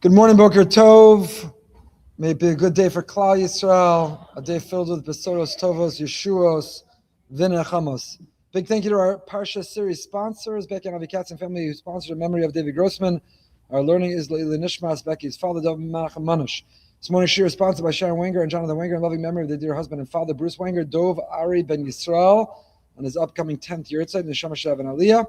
Good morning, Boker Tov. May it be a good day for Klal Yisrael, a day filled with Besoros Tovos, Yeshuos, Vinechamos. Big thank you to our Parsha series sponsors, Becky and Avi Katz and family, who sponsored in memory of David Grossman. Our learning is Leili Nishmas, Becky's father, David Menachem Manush. This morning's shir is sponsored by Sharon Wenger and Jonathan Wenger in loving memory of their dear husband and father, Bruce Wenger, Dov Ari Ben Yisrael, on his upcoming 10th year Yurtzeit, Neshama Shelav and Aliyah,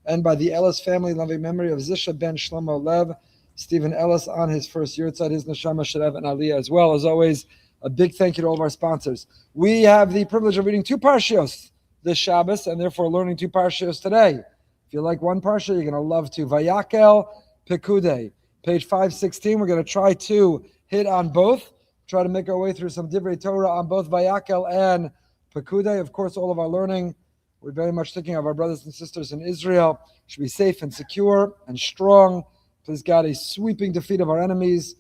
and by the Ellis family in loving memory of Zisha Ben Shlomo Lev, Stephen Ellis on his first year outside his Neshama Shelav and Aliyah as well. As always, a big thank you to all of our sponsors. We have the privilege of reading two Parshios this Shabbos and therefore learning two Parshios today. If you like one Parsha, you're going to love to. Vayakhel-Pekudei, page 516. We're going to try to hit on both, try to make our way through some Divrei Torah on both Vayakhel and Pekudei. Of course, all of our learning, we're very much thinking of our brothers and sisters in Israel. Should be safe and secure and strong. Please God, a sweeping defeat of our enemies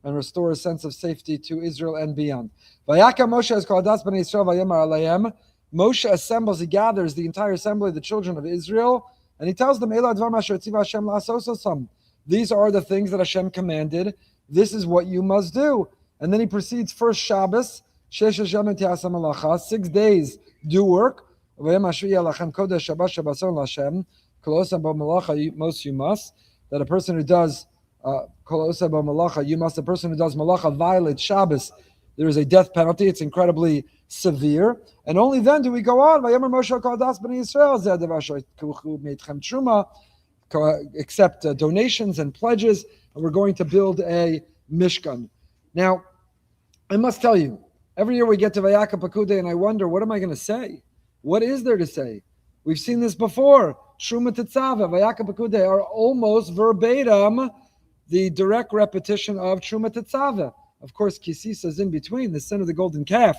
and restore a sense of safety to Israel and beyond. Vayakhel Moshe has called us Bnei Yisrael vayamar aleihem. Moshe assembles, he gathers the entire assembly of the children of Israel, and he tells them, these are the things that Hashem commanded. This is what you must do. And then he proceeds, first Shabbos, 6 days do work. Most you must. That a person who does the person who does malacha violates Shabbos, there is a death penalty. It's incredibly severe. And only then do we go on. Accept donations and pledges, and we're going to build a Mishkan. Now, I must tell you, every year we get to Vayakhel-Pekudei, and I wonder, what am I going to say? What is there to say? We've seen this before. Truma Tetzaveh, Vayakhel-Pekudei are almost verbatim the direct repetition of Truma Tetzaveh. Of course, Kisisa is in between, the sin of the golden calf,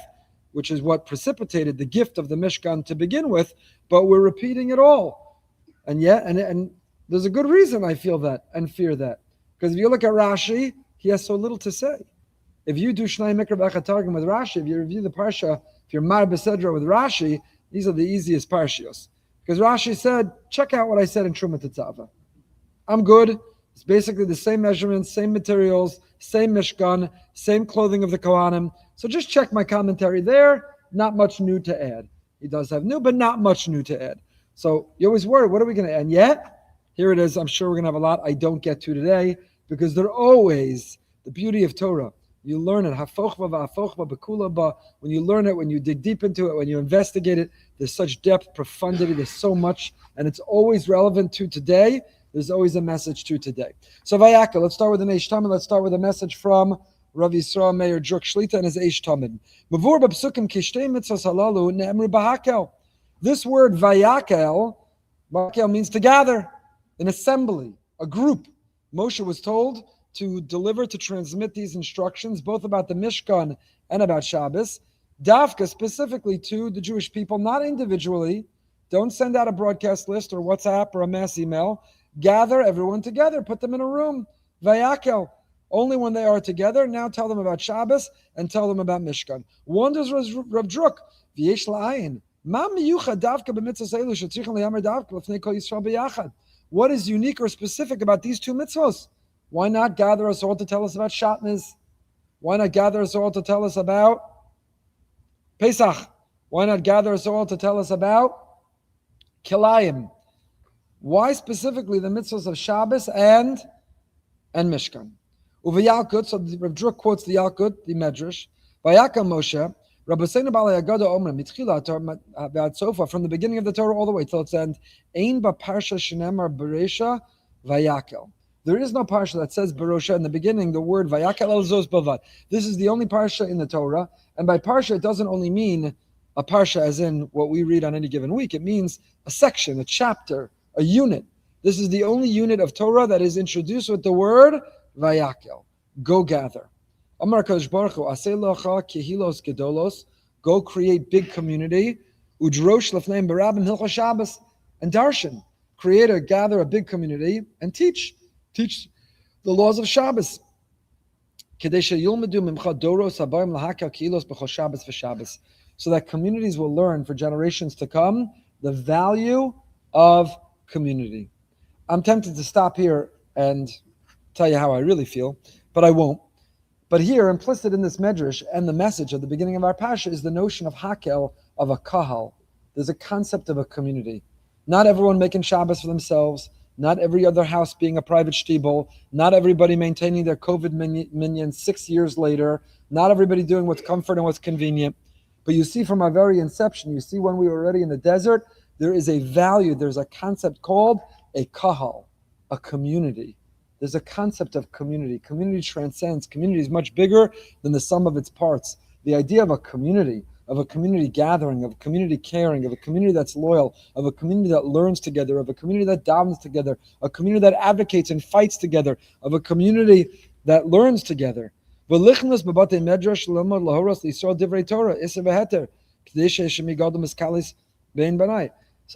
which is what precipitated the gift of the Mishkan to begin with, but we're repeating it all. And yet, and there's a good reason I feel that and fear that. Because if you look at Rashi, he has so little to say. If you do Shnai Mikra B'Chatargim with Rashi, if you review the Parsha, if you're Mar B'Sedra with Rashi, these are the easiest Parshios. Because Rashi said, check out what I said in Truma Tetzaveh. I'm good. It's basically the same measurements, same materials, same Mishkan, same clothing of the Kohanim. So just check my commentary there. Not much new to add. He does have new, but not much new to add. So you always worry, what are we going to add? And yet, here it is. I'm sure we're going to have a lot I don't get to today because they're always the beauty of Torah. You learn it. When you learn it, when you dig deep into it, when you investigate it, there's such depth, profundity, there's so much, and it's always relevant to today. There's always a message to today. So Vayakhel, let's start with an Eish Tamid. Let's start with a message from Rav Yisrael Meir Druk Shlita and his Eish Tamid. This word Vayakhel means to gather, an assembly, a group. Moshe was told to deliver, to transmit these instructions, both about the Mishkan and about Shabbos, Dafka specifically to the Jewish people, not individually. Don't send out a broadcast list or WhatsApp or a mass email. Gather everyone together, put them in a room. Vayakhel, only when they are together. Now tell them about Shabbos and tell them about Mishkan. Wonders Rav Druk, v'yesh la'ayin. Ma miyuchad dafka b'mitzvos elu shetzrichen liyamer dafka l'fnei kol Yisrael b'yachad. What is unique or specific about these two mitzvos? Why not gather us all to tell us about Shatnez? Why not gather us all to tell us about Pesach? Why not gather us all to tell us about Kilayim? Why specifically the mitzvahs of Shabbos and Mishkan? Uvayalkut, so Rav Druk quotes the Yalkut, the Medrash. Vayakhel Moshe, Rabbi Seinu Balei Agada Omer, Mitchila Sofa, from the beginning of the Torah all the way till its end, Ein ba Parsha Shenemar Beresha Vayakhel. There is no parsha that says Barosha in the beginning, the word Vayakhel el Zos Bavad. This is the only parsha in the Torah. And by parsha, it doesn't only mean a parsha as in what we read on any given week. It means a section, a chapter, a unit. This is the only unit of Torah that is introduced with the word Vayakhel. Go gather. Amar Kadosh Baruch Hu, Aseh locha kehilos gedolos. Go create big community. Udrosh lefneim barabim hilcha Shabbos. And darshan. Gather a big community and teach the laws of Shabbos. So that communities will learn for generations to come the value of community. I'm tempted to stop here and tell you how I really feel, but I won't. But here, implicit in this medrash and the message at the beginning of our Parsha is the notion of hakel, of a kahal. There's a concept of a community. Not everyone making Shabbos for themselves, not every other house being a private shtibel, not everybody maintaining their COVID minyan 6 years later, not everybody doing what's comfort and what's convenient. But you see from our very inception, you see when we were already in the desert, there is a value, there's a concept called a kahal, a community. There's a concept of community. Community transcends. Community is much bigger than the sum of its parts. The idea of a community gathering, of a community caring, of a community that's loyal, of a community that learns together, of a community that davens together, a community that advocates and fights together, of a community that learns together. So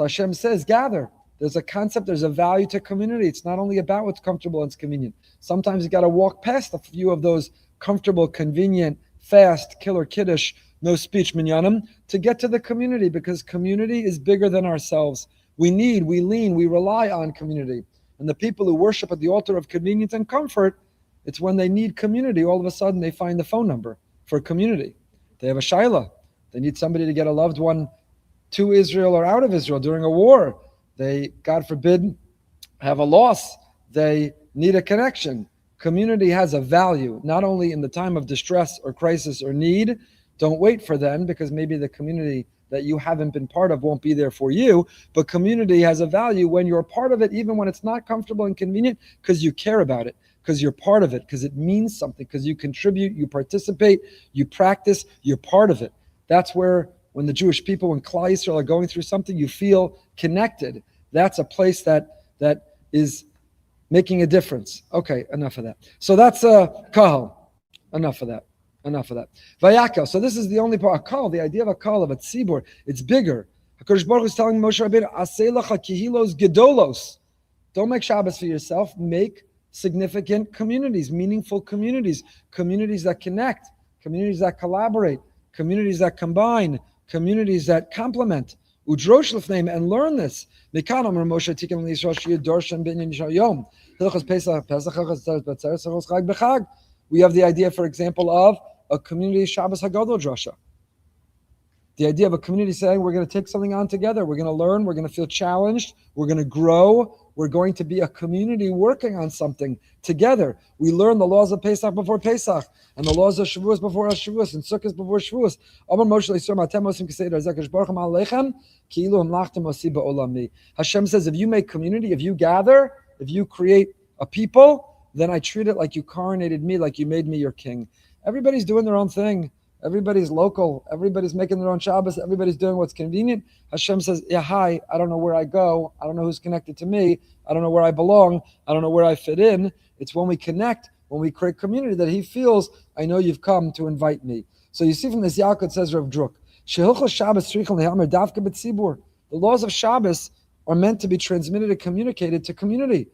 Hashem says, gather. There's a concept, there's a value to community. It's not only about what's comfortable and convenient. Sometimes you got to walk past a few of those comfortable, convenient, fast, killer kiddush, no speech minyanim to get to the community, because community is bigger than ourselves. We rely on community. And the people who worship at the altar of convenience and comfort, it's when they need community, all of a sudden they find the phone number for community. They have a shaila. They need somebody to get a loved one to Israel or out of Israel during a war. They, God forbid, have a loss. They need a connection. Community has a value, not only in the time of distress or crisis or need. Don't wait for them, because maybe the community that you haven't been part of won't be there for you. But community has a value when you're part of it, even when it's not comfortable and convenient, because you care about it, because you're part of it, because it means something, because you contribute, you participate, you practice, you're part of it. That's where, when the Jewish people, when Klal Yisrael are going through something, you feel connected. That's a place that is making a difference. Okay, enough of that. So that's a kahal. Enough of that. Vayakhel. So this is the only part. A kahal, the idea of a kahal, of a tzibur, it's bigger. HaKadosh Baruch Hu is telling Moshe Rabbeinu, Aseh lecha kehilos gedolos. Don't make Shabbos for yourself. Make significant communities, meaningful communities, communities that connect, communities that collaborate, communities that combine, communities that complement. Udrosh lefneim, and learn this. We have the idea, for example, of a community Shabbos Hagadol Drasha. The idea of a community saying, we're going to take something on together. We're going to learn. We're going to feel challenged. We're going to grow. We're going to be a community working on something together. We learn the laws of Pesach before Pesach, and the laws of Shavuos before Shavuos, and Sukkot before Shavuos. Hashem says, if you make community, if you gather, if you create a people, then I treat it like you coronated me, like you made me your king. Everybody's doing their own thing. Everybody's local. Everybody's making their own Shabbos. Everybody's doing what's convenient. Hashem says, yeah, hi, I don't know where I go. I don't know who's connected to me. I don't know where I belong. I don't know where I fit in. It's when we connect, when we create community, that he feels, I know you've come to invite me. So you see from this Yaakov, it says Rav Druk, the laws of Shabbos are meant to be transmitted and communicated to community.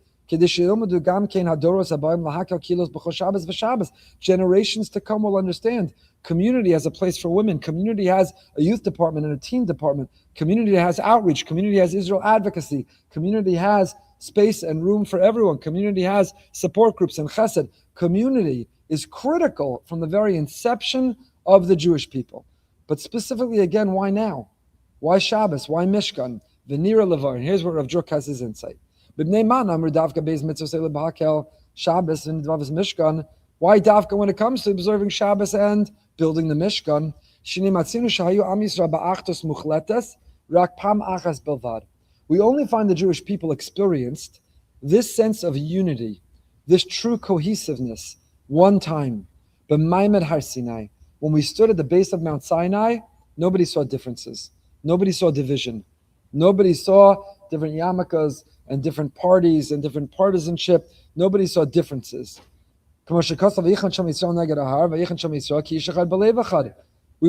Generations to come will understand. Community has a place for women. Community has a youth department and a teen department. Community has outreach. Community has Israel advocacy. Community has space and room for everyone. Community has support groups and chesed. Community is critical from the very inception of the Jewish people. But specifically, again, why now? Why Shabbos? Why Mishkan? V'nira levar. And here's where Rav Druk has his insight. Shabbos and Mishkan. Why Davka when it comes to observing Shabbos and building the Mishkan? We only find the Jewish people experienced this sense of unity, this true cohesiveness, one time. But Maimed Har Sinai, when we stood at the base of Mount Sinai, nobody saw differences. Nobody saw division. Nobody saw different yarmulkes and different parties and different partisanship. Nobody saw differences. We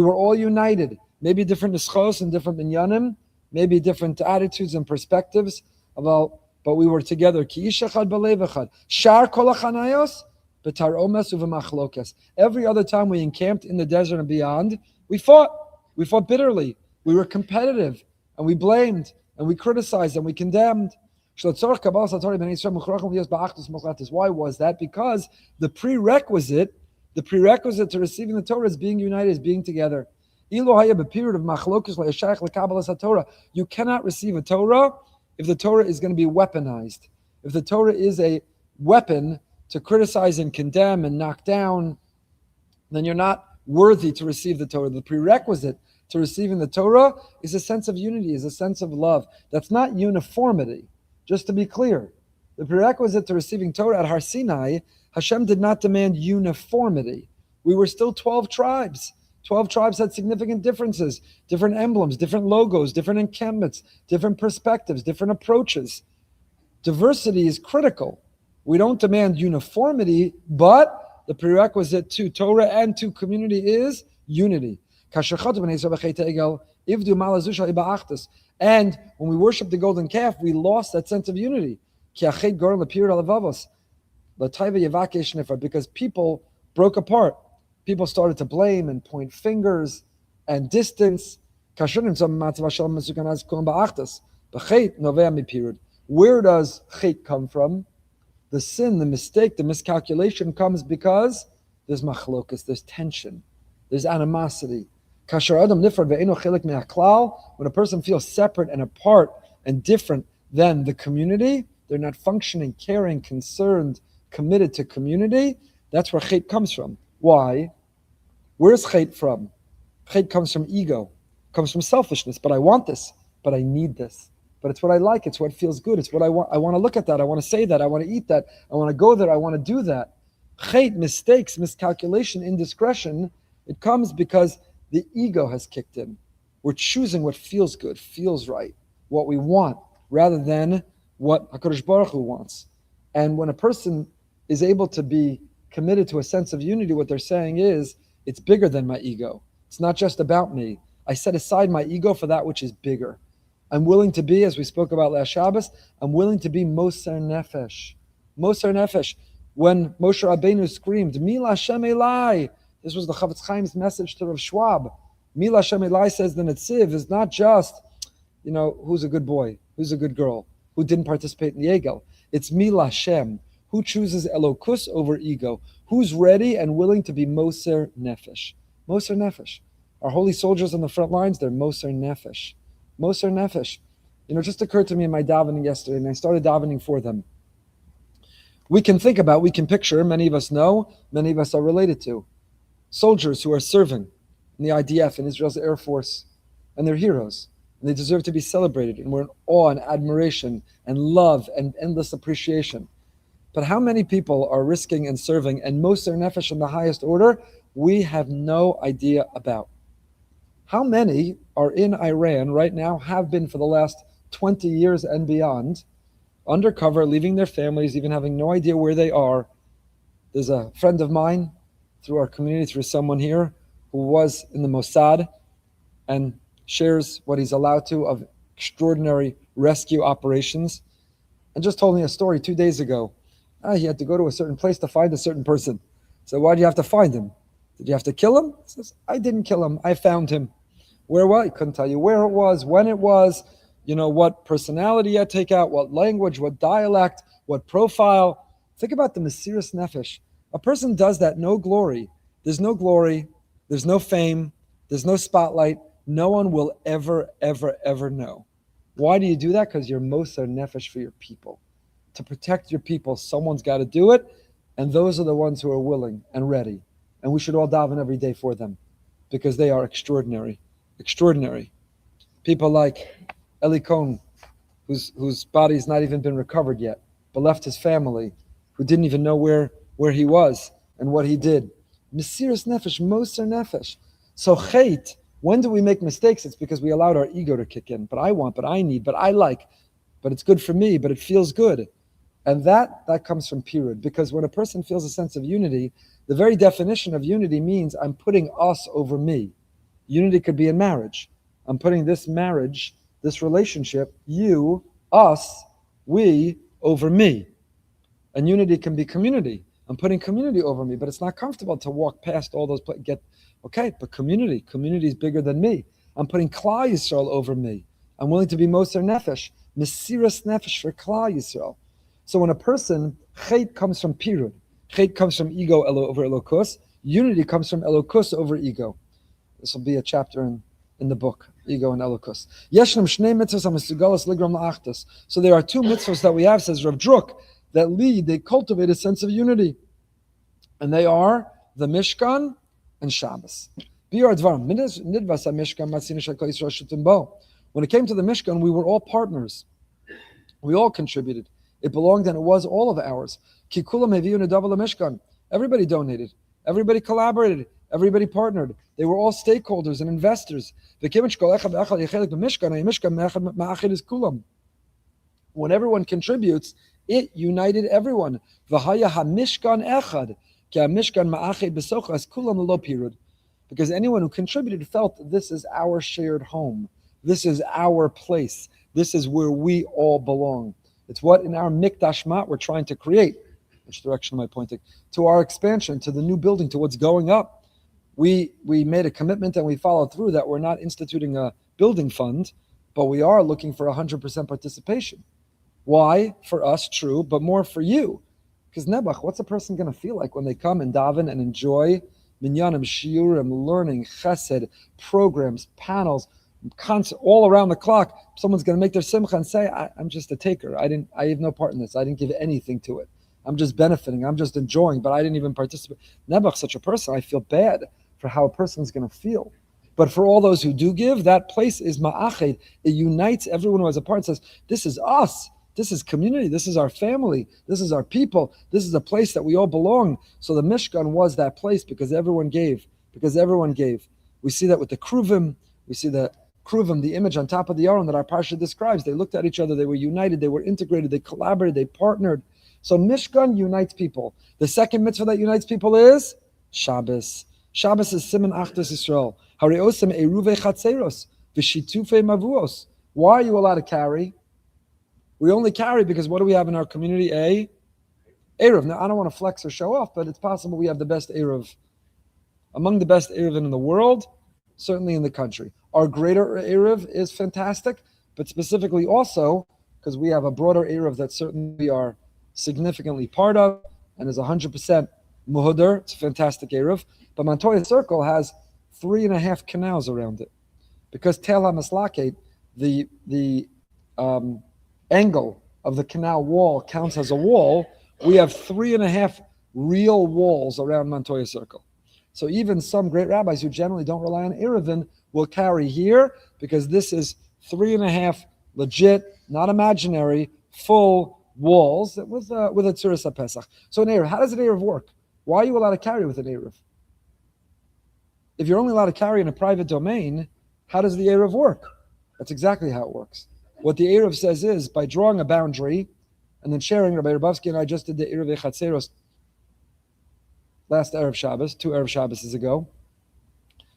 were all united. Maybe different nischos and different minyanim, maybe different attitudes and perspectives, but we were together. Every other time we encamped in the desert and beyond, we fought. We fought bitterly. We were competitive, and we blamed, and we criticized, and we condemned. Why was that? Because the prerequisite to receiving the Torah is being united, is being together. You cannot receive a Torah if the Torah is going to be weaponized. If the Torah is a weapon to criticize and condemn and knock down, then you're not worthy to receive the Torah. The prerequisite to receiving the Torah is a sense of unity, is a sense of love. That's not uniformity, just to be clear. The prerequisite to receiving Torah at Har Sinai, Hashem did not demand uniformity. We were still 12 tribes. 12 tribes had significant differences, different emblems, different logos, different encampments, different perspectives, different approaches. Diversity is critical. We don't demand uniformity, but the prerequisite to Torah and to community is unity. And when we worship the golden calf, we lost that sense of unity. Because people broke apart. People started to blame and point fingers and distance. Where does chait come from? The sin, the mistake, the miscalculation comes because there's machlokas, there's tension, there's animosity. When a person feels separate and apart and different than the community, they're not functioning, caring, concerned, committed to community. That's where chait comes from. Why? Where's chait from? Chait comes from ego, comes from selfishness. But I want this, but I need this. But it's what I like, it's what feels good, it's what I want. I want to look at that, I want to say that, I want to eat that, I want to go there, I want to do that. Chait, mistakes, miscalculation, indiscretion, it comes because the ego has kicked in. We're choosing what feels good, feels right, what we want, rather than what HaKadosh Baruch Hu wants. And when a person is able to be committed to a sense of unity, what they're saying is, it's bigger than my ego. It's not just about me. I set aside my ego for that which is bigger. I'm willing to be, as we spoke about last Shabbos, I'm willing to be Moser Nefesh. Moser Nefesh. When Moshe Rabbeinu screamed, Mila Shem Elai, this was the Chavetz Chaim's message to Rav Schwab. Mila Shem Elai, says the Netziv, is not just, who's a good boy, who's a good girl, who didn't participate in the Egel. It's Mila Shem, who chooses Elokus over ego, who's ready and willing to be Moser Nefesh. Moser Nefesh. Our holy soldiers on the front lines, they're Moser Nefesh. Moser Nefesh. It just occurred to me in my davening yesterday, and I started davening for them. We can picture, many of us know, many of us are related to, soldiers who are serving in the IDF, in Israel's Air Force, and they're heroes, and they deserve to be celebrated, and we're in awe and admiration and love and endless appreciation. But how many people are risking and serving, and Moser Nefesh in the highest order, we have no idea about. How many are in Iran right now, have been for the last 20 years and beyond, undercover, leaving their families, even having no idea where they are? There's a friend of mine, through our community, through someone here, who was in the Mossad and shares what he's allowed to of extraordinary rescue operations, and just told me a story 2 days ago. He had to go to a certain place to find a certain person. So why do you have to find him? Did you have to kill him? He says, I didn't kill him, I found him. Where was he? Couldn't tell you where it was, when it was, what personality he had to take out, what language, what dialect, what profile. Think about the Mesiras Nefesh. A person does that, no glory. There's no glory, there's no fame, there's no spotlight. No one will ever, ever, ever know. Why do you do that? Because you're Moser Nefesh for your people. To protect your people, someone's got to do it, and those are the ones who are willing and ready. And we should all daven every day for them, because they are extraordinary. Extraordinary. People like Eli Cohn, whose body's not even been recovered yet, but left his family, who didn't even know where he was and what he did. Mesiras Nefesh, Moser Nefesh. So chait, when do we make mistakes? It's because we allowed our ego to kick in. But I want, but I need, but I like, but it's good for me, but it feels good. And that comes from Pirud, because when a person feels a sense of unity, the very definition of unity means I'm putting us over me. Unity could be in marriage. I'm putting this marriage, this relationship, you, us, we, over me. And unity can be community. I'm putting community over me, but it's not comfortable to walk past all those places. But community is bigger than me. I'm putting Klal Yisrael over me. I'm willing to be Moser Nefesh. Mesiras nefesh for Klal Yisrael. So when a person, chet comes from pirud, chet comes from ego over elokus, unity comes from elokus over ego. This will be a chapter in the book, ego and elokus. Yeshnam shnei mitzvos hamisugalos ligram la'achdos. So there are two mitzvos that we have, says Rav Druk, that they cultivate a sense of unity. And they are the Mishkan and Shabbos. When it came to the Mishkan, we were all partners. We all contributed. It belonged and it was all of ours. Everybody donated. Everybody collaborated. Everybody partnered. They were all stakeholders and investors. When everyone contributes, it united everyone. Because anyone who contributed felt this is our shared home. This is our place. This is where we all belong. It's what in our mikdash mat we're trying to create. Which direction am I pointing? To our expansion, to the new building, to what's going up. We made a commitment and we followed through that we're not instituting a building fund, but we are looking for 100% participation. Why? For us, true, but more for you. Because Nebuch, what's a person going to feel like when they come and daven and enjoy minyanim, shiurim, learning, chesed, programs, panels, all around the clock? Someone's going to make their simcha and say, I'm just a taker. I have no part in this. I didn't give anything to it. I'm just benefiting. I'm just enjoying, but I didn't even participate. Nebuch, such a person, I feel bad for how a person's going to feel. But for all those who do give, that place is ma'ached. It unites everyone who has a part and says, this is us. This is community. This is our family. This is our people. This is a place that we all belong. So the Mishkan was that place because everyone gave. Because everyone gave. We see that with the Kruvim. We see the Kruvim, the image on top of the Aron that our Parsha describes. They looked at each other. They were united. They were integrated. They collaborated. They partnered. So Mishkan unites people. The second mitzvah that unites people is Shabbos. Shabbos is Siman Achdus Yisrael. Hariosem Eruve Chatzeros V'shitufe Mavuos. Why are you allowed to carry? We only carry because what do we have in our community? A Eruv. Now, I don't want to flex or show off, but it's possible we have the best Eruv. Among the best Eruv in the world, certainly in the country. Our greater Eruv is fantastic, but specifically also because we have a broader Eruv that certainly we are significantly part of and is 100% muhudar. It's a fantastic Eruv. But Montoya Circle has 3.5 canals around it. Because Tel HaMaslaket, the angle of the canal wall counts as a wall, we have 3.5 real walls around Montoya Circle. So even some great rabbis who generally don't rely on Eruvin will carry here because this is 3.5 legit, not imaginary, full walls with a Tzuras HaPesach. So an Eruv, how does an Eruv work? Why are you allowed to carry with an Eruv? If you're only allowed to carry in a private domain, how does the Eruv work? That's exactly how it works. What the Eruv says is, by drawing a boundary and then sharing, Rabbi Rabavsky and I just did the Eruv Chatzeros last Erev Shabbos, 2 Erev Shabbos ago,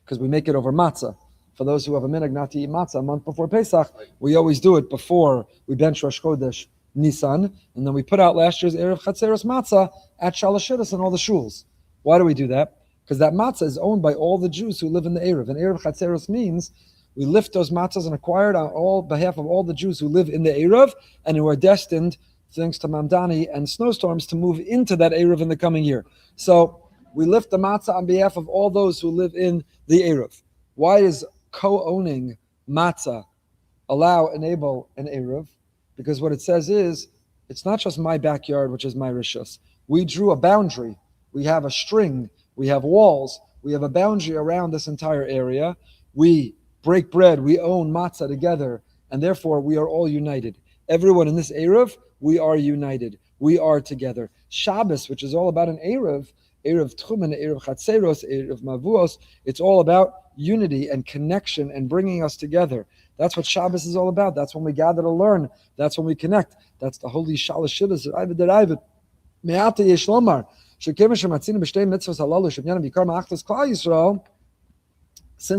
because we make it over matzah. For those who have a minhag not to eat matzah a month before Pesach, we always do it before we bench Rosh Chodesh Nisan, and then we put out last year's Erev Chatzeros matzah at Shalashidus and all the shuls. Why do we do that? Because that matzah is owned by all the Jews who live in the Erev. And Erev Chatzeros means we lift those matzahs and acquire it on behalf of all the Jews who live in the Erev and who are destined, thanks to Mamdani and snowstorms, to move into that Erev in the coming year. So we lift the matzah on behalf of all those who live in the Erev. Why is co-owning matzah enable an Erev? Because what it says is, it's not just my backyard, which is my rishus. We drew a boundary. We have a string. We have walls. We have a boundary around this entire area. We break bread. We own matzah together. And therefore, we are all united. Everyone in this Erev, we are united. We are together. Shabbos, which is all about an Erev Tchumen, Erev Chatzeros, Erev Mavuos, it's all about unity and connection and bringing us together. That's what Shabbos is all about. That's when we gather to learn. That's when we connect. That's the holy Shalosh Shidduch. Me'ata yesh lomar. Since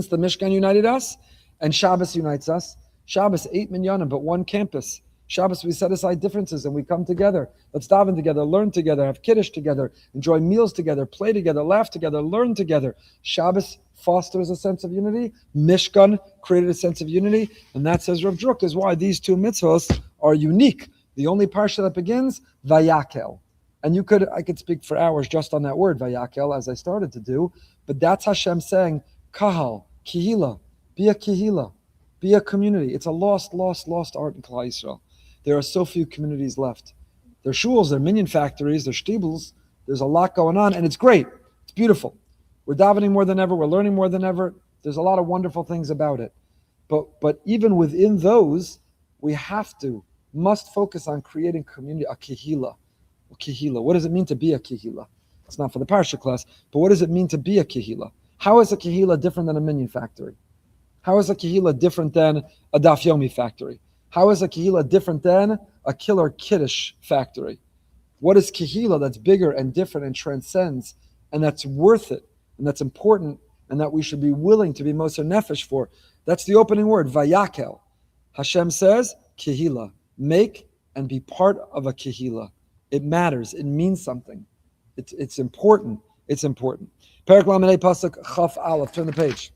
the Mishkan united us and Shabbos unites us, Shabbos 8 minyanim, but one campus. Shabbos we set aside differences and we come together. Let's daven together, learn together, have kiddush together, enjoy meals together, play together, laugh together, learn together. Shabbos fosters a sense of unity. Mishkan created a sense of unity, and that, says Rav Druk, is why these two mitzvahs are unique. The only parsha that begins, Vayakhel. And I could speak for hours just on that word, Vayakhel, as I started to do, but that's Hashem saying, kahal, kehilla, be a kehilla, be a community. It's a lost art in Klal Yisrael. There are so few communities left. There are shuls, there are minion factories, there are shtibels. There's a lot going on, and it's great. It's beautiful. We're davening more than ever. We're learning more than ever. There's a lot of wonderful things about it. But even within those, we must focus on creating community, a kehilla. Kehilla. What does it mean to be a kehilla? It's not for the parsha class, but what does it mean to be a kehilla? How is a kehilla different than a minion factory? How is a kehilla different than a daf yomi factory? How is a kehilla different than a killer kiddush factory? What is kehilla that's bigger and different and transcends, and that's worth it, and that's important, and that we should be willing to be moser nefesh for? That's the opening word, Vayakhel. Hashem says, kehilla. Make and be part of a kehilla. It matters. It means something. It's important. It's important. Perek Lamed Pasuk Chaf Aleph. Turn the page.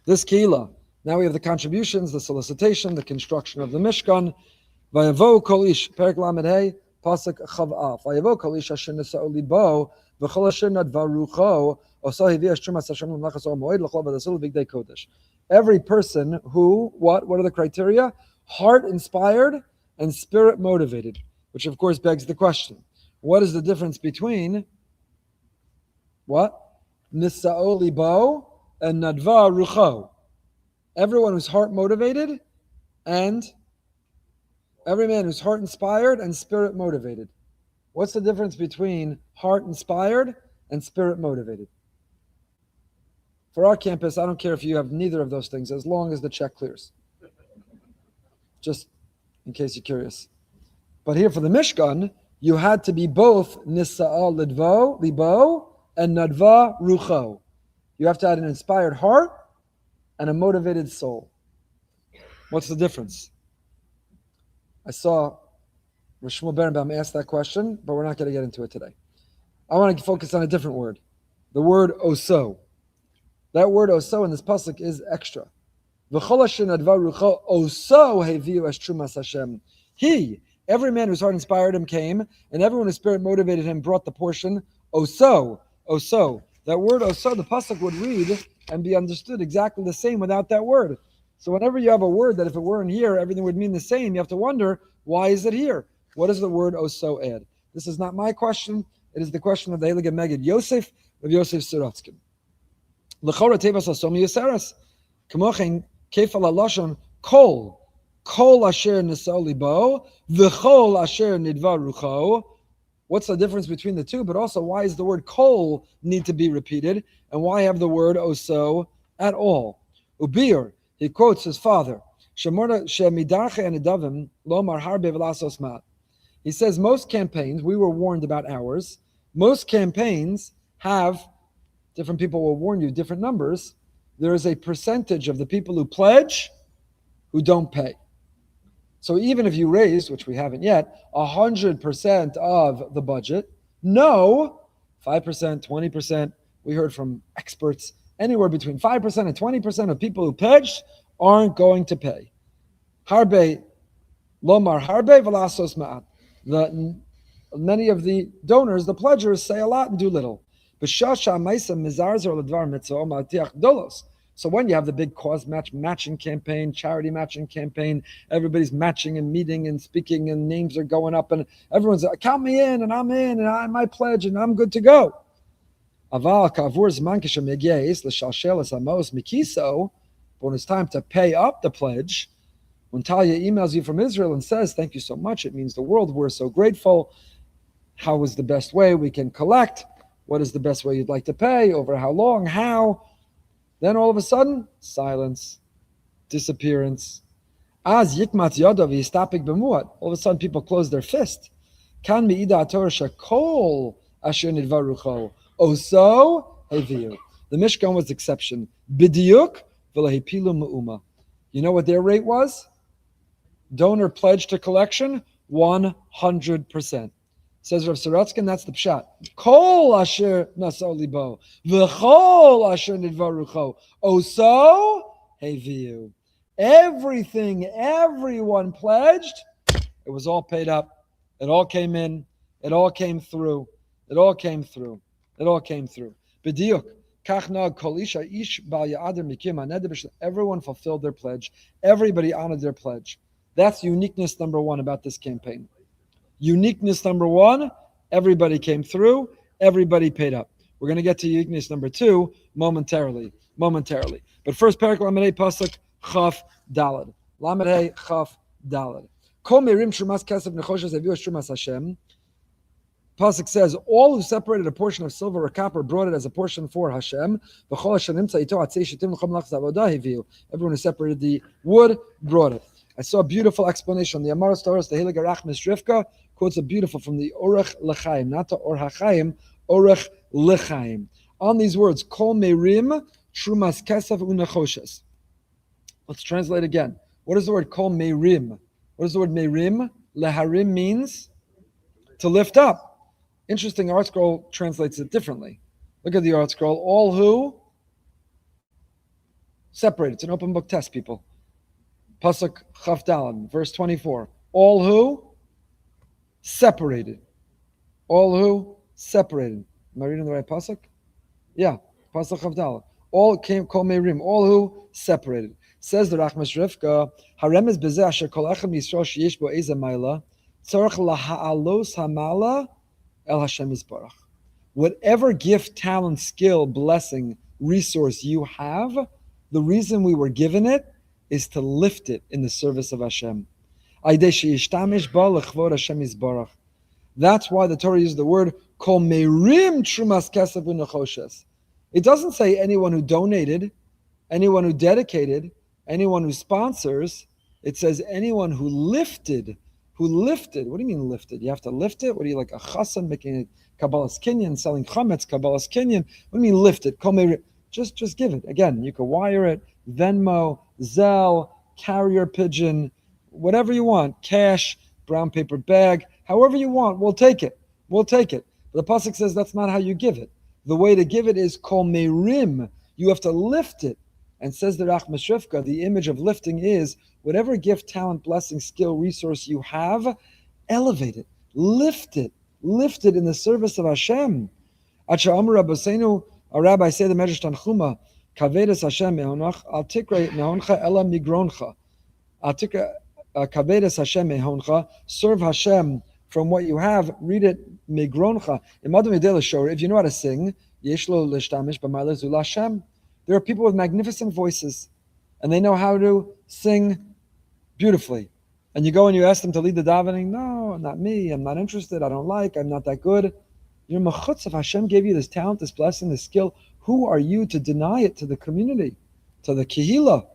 This kehilla. Now we have the contributions, the solicitation, the construction of the Mishkan. Vayavo kol ish. Perek Lamed Hey Pasuk Chav Aleph. Vayavo kol ish asher nesa'u libo v'chol asher nadva rucho osa hivi trumas Hashem l'mlachas ha'moed l'chol v'dasul b'gdei kodesh. Every person who, what are the criteria? Heart inspired and spirit motivated. Which of course begs the question, what is the difference between what? Nisa'o libo and nadva rucho. Everyone who's heart motivated and every man who's heart inspired and spirit motivated. What's the difference between heart inspired and spirit motivated? For our campus, I don't care if you have neither of those things, as long as the check clears. Just in case you're curious. But here for the Mishkan, you had to be both Nisa'a Libo and Nadva Rucho. You have to have an inspired heart and a motivated soul. What's the difference? I saw Rosh Shmuel Berenbaum ask that question, but we're not going to get into it today. I want to focus on a different word. The word oso. That word oso in this pasuk is extra. V'chol asher nadva rucho oso heviu es trumas Hashem. Every man whose heart inspired him came, and everyone whose spirit motivated him brought the portion. Oso. That word oso, the pasuk would read and be understood exactly the same without that word. So whenever you have a word that if it weren't here, everything would mean the same, you have to wonder, why is it here? What does the word oso add? This is not my question. It is the question of the Heilige Megid Yosef of Yosef Sorotzkin. L'chora tevas asom yoseres. Kamochen kefal alashon kol. Kol asher nisa'u libo, v'chol asher nidva rucho. What's the difference between the two? But also, why does the word kol need to be repeated? And why have the word oso at all? Ubir, he quotes his father. He says, most campaigns, we were warned about ours, most campaigns have, different people will warn you, different numbers. There is a percentage of the people who pledge who don't pay. So even if you raise, which we haven't yet, 100% of the budget, no, 5%, 20%, we heard from experts, anywhere between 5% and 20% of people who pledged aren't going to pay. Harbe, lomar harbe v'lasos ma'at. Many of the donors, the pledgers, say a lot and do little. So when you have the big cause matching campaign, charity matching campaign, everybody's matching and meeting and speaking and names are going up and everyone's like, count me in and I'm in and I my pledge and I'm good to go. But when it's time to pay up the pledge, when Talia emails you from Israel and says, thank you so much, it means the world, we're so grateful. How is the best way we can collect? What is the best way you'd like to pay? Over how long? How? Then all of a sudden, silence, disappearance. Az yikmat yadav yistapik b'muat. All of a sudden, people close their fist. Kan mi'ida Torah shakol asher nidva rucho. Oso heviu. The Mishkan was the exception. B'diuk v'lahipilu me'uma. You know what their rate was? Donor pledge to collection, 100%. Says Rav Sorotzkin, that's the pshat. Kol asher nasa'u libo, v'chol asher nidva rucho, oso heviu. Everything everyone pledged, it was all paid up. It all came in. It all came through. It all came through. It all came through. B'diuk. Everyone fulfilled their pledge. Everybody honored their pledge. That's uniqueness number one about this campaign. Uniqueness number one, everybody came through, everybody paid up. We're going to get to uniqueness number two momentarily. But first, Parak Lamed Hey Pasuk Chaf Dalad. Lamed Hey Chaf Dalad. Kol Merim Trumas Kesef Nechoshes Aviu Trumas Hashem. Pasuk says, all who separated a portion of silver or copper brought it as a portion for Hashem. Everyone who separated the wood brought it. I saw a beautiful explanation. The Amaras Torah, the Heilige Rachmis Rivka, quotes a beautiful from the Orech L'chaim, not the Or HaChaim, Orech L'chaim. On these words, Kol Merim Trumas Kesef Unachoshes. Let's translate again. What is the word Kol Merim? What is the word Merim? Leharim means to lift up. Interesting, Art Scroll translates it differently. Look at the Art Scroll. All who separate. It's an open book test, people. Pasuk Chaf Dalan, verse 24. All who separated. All who separated. Am I reading the right pasuk? Yeah, pasuk Chaf Dalan. All came Kol Merim. All who separated. Says the Rachmas Rivka, Harem is bezeh asher kol echem Yisrael sheyesh bo eze maila tzarich laha'alos hamala El Hashem Yisbarach. Whatever gift, talent, skill, blessing, resource you have, the reason we were given it is to lift it in the service of Hashem. That's why the Torah uses the word Kol Merim Trumas Kesef Unachoshes. It doesn't say anyone who donated, anyone who dedicated, anyone who sponsors. It says anyone who lifted. Who lifted? What do you mean lifted? You have to lift it? What are you, like a chassan making a Kabbalah's Kinyan, selling chametz, Kabbalah's Kinyan? What do you mean lifted? Just give it. Again, you can wire it, Venmo, Zelle, carrier pigeon, whatever you want, cash, brown paper bag, however you want, we'll take it. But the pasuk says that's not how you give it. The way to give it is kol merim. You have to lift it. And says the Rachmas Rivka, the image of lifting is whatever gift, talent, blessing, skill, resource you have, elevate it, lift it in the service of Hashem. Acha Amar Rabbeinu, a rabbi said the Medrash Tanchuma, Kavedes Hashem mehonach, al tikra mehoncha ela migroncha. Al tikra Kavedes Hashem mehoncha, serve Hashem from what you have, read it migroncha. If you know how to sing, yeshlo lishtamish b'mayla zul Hashem. There are people with magnificent voices, and they know how to sing beautifully. And you go and you ask them to lead the davening. No, not me. I'm not interested. I don't like. I'm not that good. You're mechutz. If Hashem gave you this talent, this blessing, this skill, who are you to deny it to the community, to the kehilla?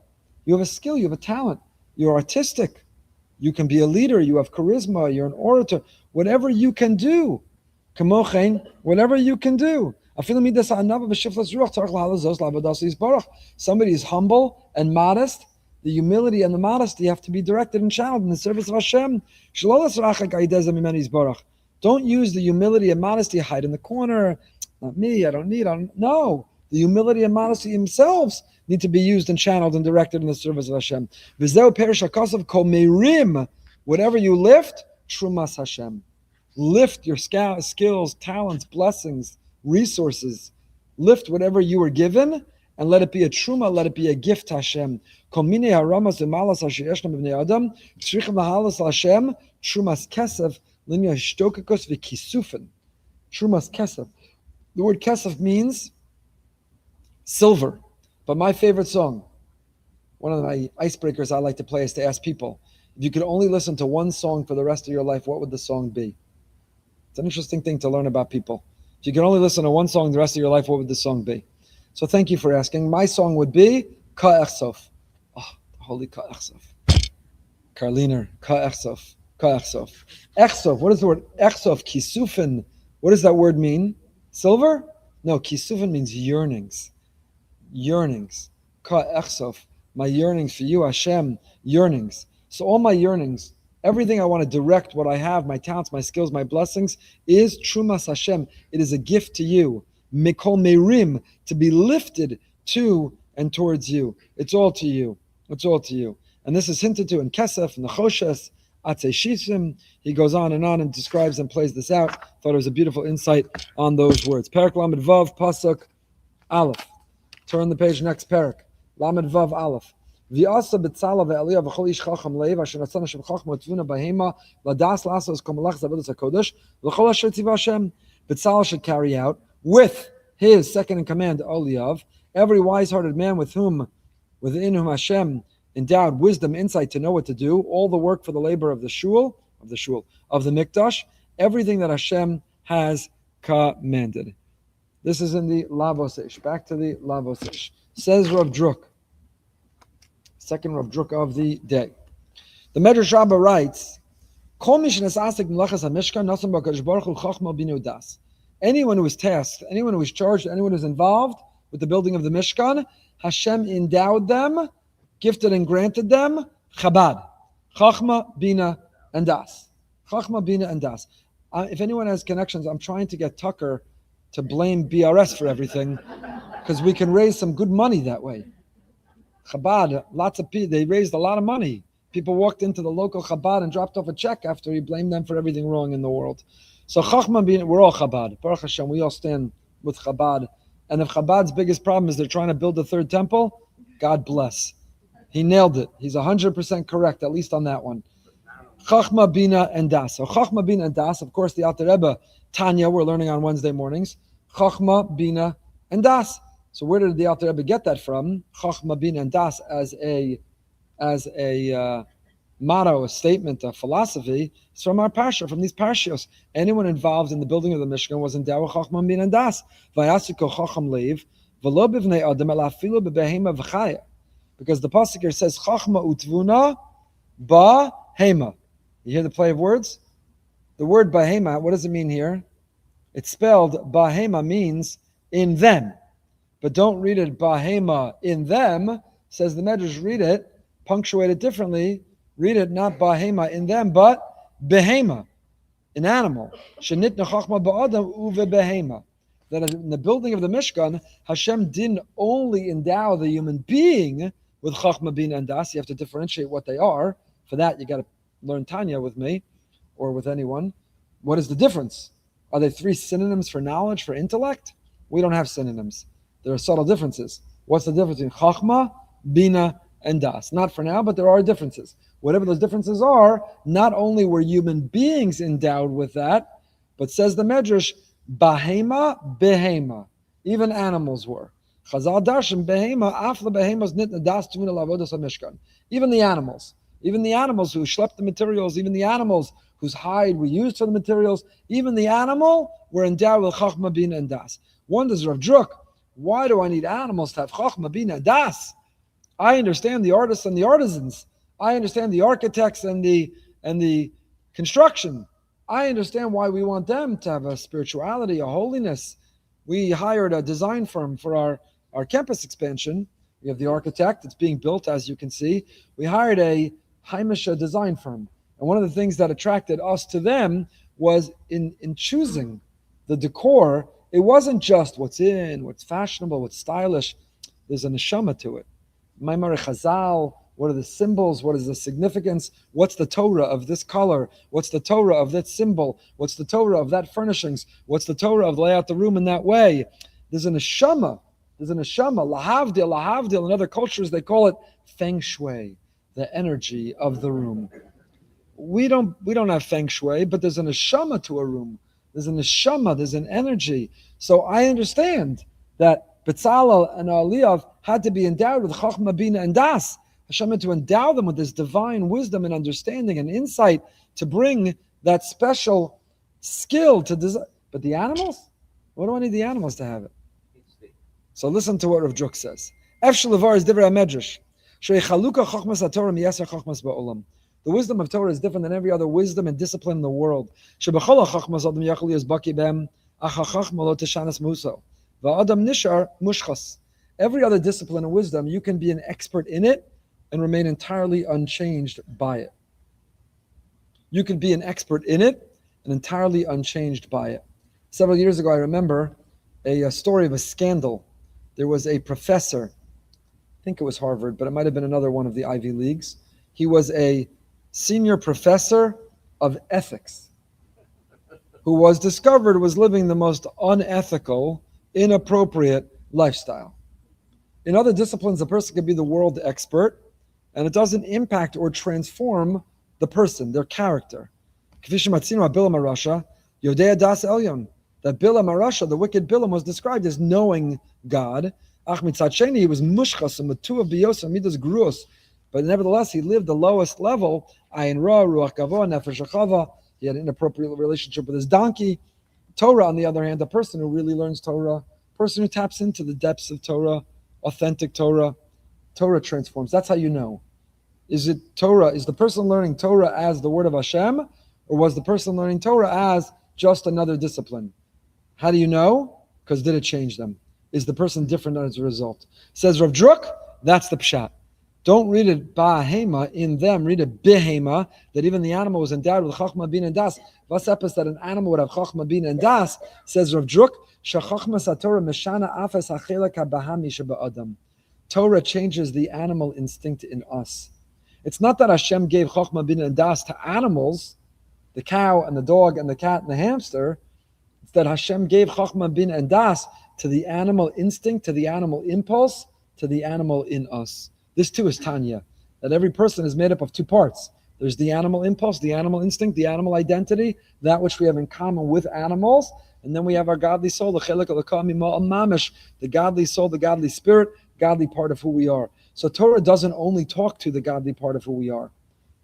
You have a skill. You have a talent. You're artistic. You can be a leader. You have charisma. You're an orator. Whatever you can do. Kamochein, whatever you can do. Somebody is humble and modest. The humility and the modesty have to be directed and channeled in the service of Hashem. Don't use the humility and modesty, hide in the corner. Not me, I don't need it. No, the humility and modesty themselves need to be used and channeled and directed in the service of Hashem. Whatever you lift, Trumas Hashem. Lift your skills, talents, blessings, resources. Lift whatever you were given and let it be a truma, let it be a gift to Hashem. Trumas kesef, Trumas kesef. The word kesef means silver. But my favorite song, one of my icebreakers I like to play is to ask people, if you could only listen to one song for the rest of your life, what would the song be? It's an interesting thing to learn about people. If you could only listen to one song the rest of your life, what would the song be? So thank you for asking. My song would be Ka'echsof. Oh, the holy Ka'echsof. Karliner, Ka'echsof. Ka'echsof. Echsof, what is the word? Echsof, kisufin. What does that word mean? Silver? No, kisufin means yearnings. Yearnings. Ka'echsof. My yearnings for you, Hashem. Yearnings. So all my yearnings, everything I want to direct, what I have, my talents, my skills, my blessings, is Trumas Hashem. It is a gift to you. Mikol Merim, to be lifted to and towards you. It's all to you. It's all to you. And this is hinted to in Kesef, Nechoshes, Atzei Shishim. He goes on and describes and plays this out. Thought it was a beautiful insight on those words. Perek Lamed Vav, Pasuk Aleph. Turn the page, next Perek. Lamed Vav Aleph. V'asa b'tzala ve'aliyah v'chol ish chacham leiv asher natzana shem chachma tvuna bahema ladas lasos komalach zavodus hakodesh v'chol asher tziva Hashem. B'tzala should carry out with his second in command Eliyav, every wise-hearted man within whom Hashem endowed wisdom, insight to know what to do, all the work for the labor of the mikdash, everything that Hashem has commanded. This is in the Lavosish. Back to the Lavosish. Says Rav Druk, second Rav Druk of the day. The Medrash Rabbah writes, anyone who is tasked, anyone who is charged, anyone who is involved with the building of the Mishkan, Hashem endowed them, gifted and granted them Chabad, Chachma, Bina, and Das. Chachma, Bina, and Das. If anyone has connections, I'm trying to get Tucker to blame BRS for everything, because we can raise some good money that way. Chabad, lots of people, they raised a lot of money. People walked into the local Chabad and dropped off a check after he blamed them for everything wrong in the world. So Chachma, Bina, we're all Chabad. Baruch Hashem, we all stand with Chabad. And if Chabad's biggest problem is they're trying to build a third temple, God bless. He nailed it. He's 100% correct, at least on that one. Chachma, Bina, and Das. So Chachma, Bina, and Das, of course, the Alter Rebbe, Tanya, we're learning on Wednesday mornings. Chachma, Bina, and Das. So where did the Alter Rebbe get that from? Chachma, Bina, and Das as a motto, a statement, a philosophy. It's from our Parsha, from these Parshios. Anyone involved in the building of the Mishkan was endowed with Chachma, Bina, and Das. Vayasiko Chacham Leiv, v'lo b'vnei Adam, ela afilu b'behema v'chaya. Because the pasuk here says Chachma utvuna bahema. You hear the play of words? The word bahema, what does it mean here? It's spelled bahema, means in them. But don't read it bahema in them, says the Medrash. Read it, punctuate it differently. Read it not bahema in them, but behema, an animal. Shenitna chachma ba'adam uve behema. That in the building of the Mishkan, Hashem didn't only endow the human being with Chachma, Bina, and Das. You have to differentiate what they are. For that, you got to learn Tanya with me or with anyone. What is the difference? Are they three synonyms for knowledge, for intellect? We don't have synonyms. There are subtle differences. What's the difference between Chachma, Bina, and Das? Not for now, but there are differences. Whatever those differences are, not only were human beings endowed with that, but says the Medrash, Bahema, Behema. Even animals were. Chazal darshan behema, afla behemas nitna das tuna lavodas hamishkan. Even the animals who schlepped the materials, even the animals whose hide we used for the materials, even the animal were endowed with Chachma, Bina, and Das. Wonders Rav Druk, why do I need animals to have Chachma, Bina, and Das? I understand the artists and the artisans. I understand the architects and the construction. I understand why we want them to have a spirituality, a holiness. We hired a design firm for our campus expansion. We have the architect. It's being built, as you can see. We hired a Haimisha design firm. And one of the things that attracted us to them was in choosing the decor, it wasn't just what's in, what's fashionable, what's stylish. There's a neshama to it. Maimar Chazal, what are the symbols? What is the significance? What's the Torah of this color? What's the Torah of that symbol? What's the Torah of that furnishings? What's the Torah of lay out the room in that way? There's a neshama. There's a neshama. Lahavdil. In other cultures, they call it feng shui, the energy of the room. We don't have feng shui, but there's a neshama to a room. There's a neshama. There's an energy. So I understand that Betzalel and Eliyav had to be endowed with Chachma, Bina, and Das. Hashem had to endow them with this divine wisdom and understanding and insight to bring that special skill to design. But the animals? What do I need the animals to have it? So listen to what Rav Druk says. The wisdom of Torah is different than every other wisdom and discipline in the world. Every other discipline and wisdom, you can be an expert in it and remain entirely unchanged by it. You can be an expert in it and entirely unchanged by it. Several years ago, I remember a story of a scandal. There was a professor. I think it was Harvard, but it might have been another one of the Ivy Leagues. He was a senior professor of ethics who was discovered was living the most unethical, inappropriate lifestyle. In other disciplines, a person could be the world expert, and it doesn't impact or transform the person, their character. Yodea das Elyon, that Bilam Arasha, the wicked Bilam, was described as knowing God. Ach mitzad sheni, he was mushchas and matua biyos and midas gruos, but nevertheless he lived the lowest level. Ayin ra, ruach gavoa, nefesh achava. He had an inappropriate relationship with his donkey. Torah, on the other hand, a person who really learns Torah, a person who taps into the depths of Torah, authentic Torah, Torah transforms. That's how you know. Is it Torah? Is the person learning Torah as the word of Hashem, or was the person learning Torah as just another discipline? How do you know? Because did it change them? Is the person different as a result? Says Rav Druk, that's the pshat. Don't read it ba'hema in them, read it bihema, that even the animal was endowed with chachma, bin, and das. Vasepes, that an animal would have chachma, bin, and das, says Rav Druk, shachachma satorah meshana afes hachelak habahami sheba'adam. Torah changes the animal instinct in us. It's not that Hashem gave chachma, bin, and das to animals, the cow and the dog and the cat and the hamster. It's that Hashem gave chachma, bin, and das to the animal instinct, to the animal impulse, to the animal in us. This too is Tanya, that every person is made up of two parts. There's the animal impulse, the animal instinct, the animal identity, that which we have in common with animals, and then we have our godly soul, the chelek alakami ma'am mamish, the godly soul, the godly spirit, godly part of who we are. So Torah doesn't only talk to the godly part of who we are.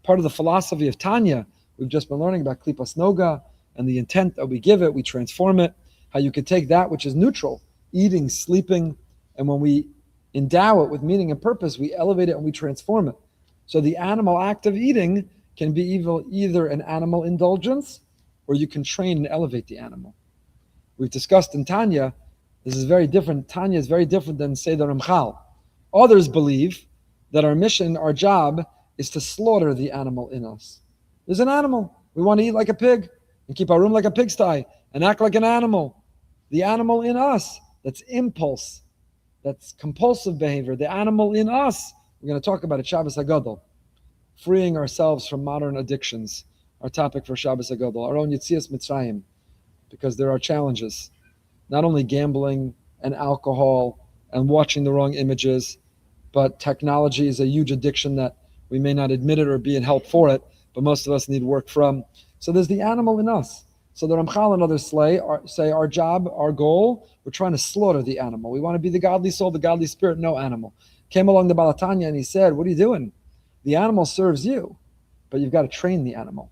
Part of the philosophy of Tanya, we've just been learning about klipas noga, and the intent that we give it, we transform it, how you could take that which is neutral, eating, sleeping, and when we endow it with meaning and purpose, we elevate it and we transform it. So the animal act of eating can be either an animal indulgence, or you can train and elevate the animal. We've discussed in Tanya, this is very different. Tanya is very different than Seder Ramchal. Others believe that our mission, our job, is to slaughter the animal in us. There's an animal. We want to eat like a pig and keep our room like a pigsty and act like an animal. The animal in us, that's impulse, that's compulsive behavior. The animal in us, we're going to talk about it, Shabbos HaGadol. Freeing ourselves from modern addictions, our topic for Shabbos HaGadol, our own Yetzias Mitzrayim, because there are challenges. Not only gambling and alcohol and watching the wrong images, but technology is a huge addiction that we may not admit it or be in help for it, but most of us need work from. So there's the animal in us. So the Ramchal and others say our job, our goal, we're trying to slaughter the animal. We want to be the godly soul, the godly spirit, no animal. Came along the Balatanya and he said, what are you doing? The animal serves you, but you've got to train the animal.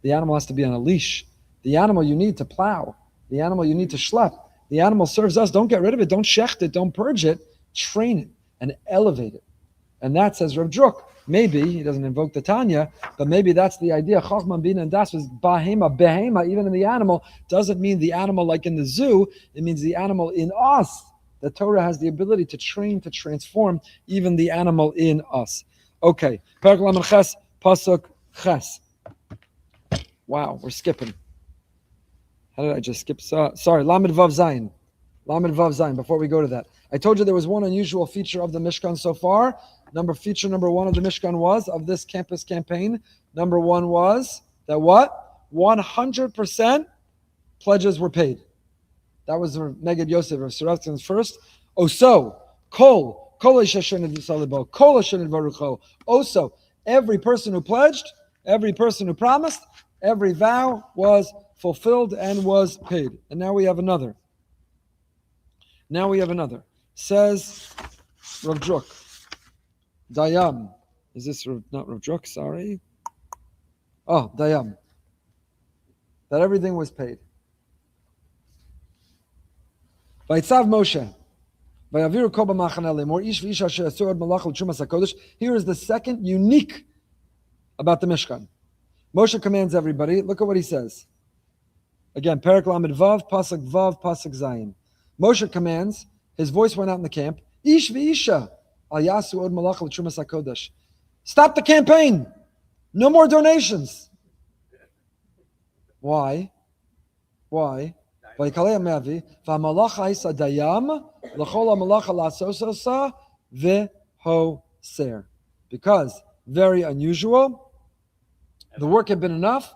The animal has to be on a leash. The animal you need to plow. The animal you need to schlep. The animal serves us. Don't get rid of it. Don't shecht it. Don't purge it. Train it and elevate it. And that, says Rav Druk, maybe, he doesn't invoke the Tanya, but maybe that's the idea. Chachma, Bina, and Das was behema, even in the animal, doesn't mean the animal like in the zoo. It means the animal in us. The Torah has the ability to train, to transform even the animal in us. Okay. Perek Lamed Ches, Pasuk Ches. Wow, we're skipping. How did I just skip? Sorry, Lamed Vav Zayin. Lamed Vav Zayin, before we go to that. I told you there was one unusual feature of the Mishkan so far. Feature number one of the Mishkan was, of this campus campaign, number one was that what? 100% pledges were paid. That was Neged Yosef of Suratzkin's first. Oso, Kol Oso, every person who pledged, every person who promised, every vow was fulfilled and was paid. And now we have another. Says Rav Druk. Dayam. Is this not Rav Druk? Sorry. Oh, Dayam. That everything was paid. Vayitzav Moshe. Vayaviru kol b'machaneh lemor ish v'ish asher asur od malach l'trumas hakodesh. Here is the second unique about the Mishkan. Moshe commands everybody. Look at what he says. Again, Perek Lamed Vav, Pasuk Zayin. Moshe commands. His voice went out in the camp. Ish v'isha al yasu od malach l'trumas hakodesh. Stop the campaign. No more donations. Why? Vayakhel me'avi v'hamalacha isa dayam l'chol hamalacha la'asososa hoser. Because, very unusual, the work had been enough,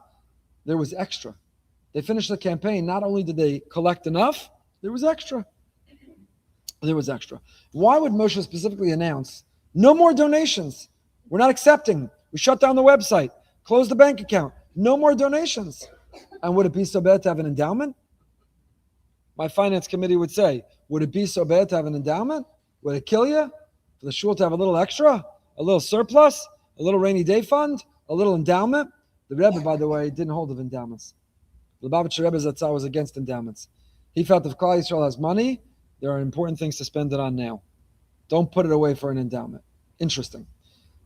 there was extra. They finished the campaign, not only did they collect enough, there was extra. There was extra. Why would Moshe specifically announce, no more donations? We're not accepting. We shut down the website, close the bank account, no more donations. And would it be so bad to have an endowment? My finance committee would say, would it be so bad to have an endowment? Would it kill you for the shul to have a little extra, a little surplus, a little rainy day fund, a little endowment? The Rebbe, by the way, didn't hold of endowments. The Lubavitcher Rebbe Zatzal was against endowments. He felt if Klal Yisrael has money, there are important things to spend it on now. Don't put it away for an endowment. Interesting.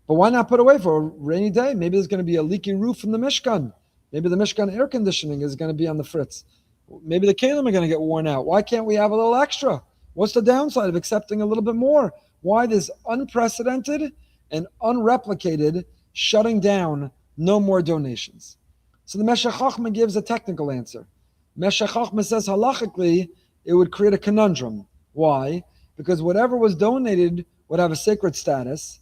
But why not put away for a rainy day? Maybe there's going to be a leaky roof in the Mishkan. Maybe the Mishkan air conditioning is going to be on the fritz. Maybe the kehilla are going to get worn out. Why can't we have a little extra? What's the downside of accepting a little bit more? Why this unprecedented and unreplicated shutting down no more donations? So the Meshech Chochmah gives a technical answer. Meshech Chochmah says halachically it would create a conundrum. Why? Because whatever was donated would have a sacred status,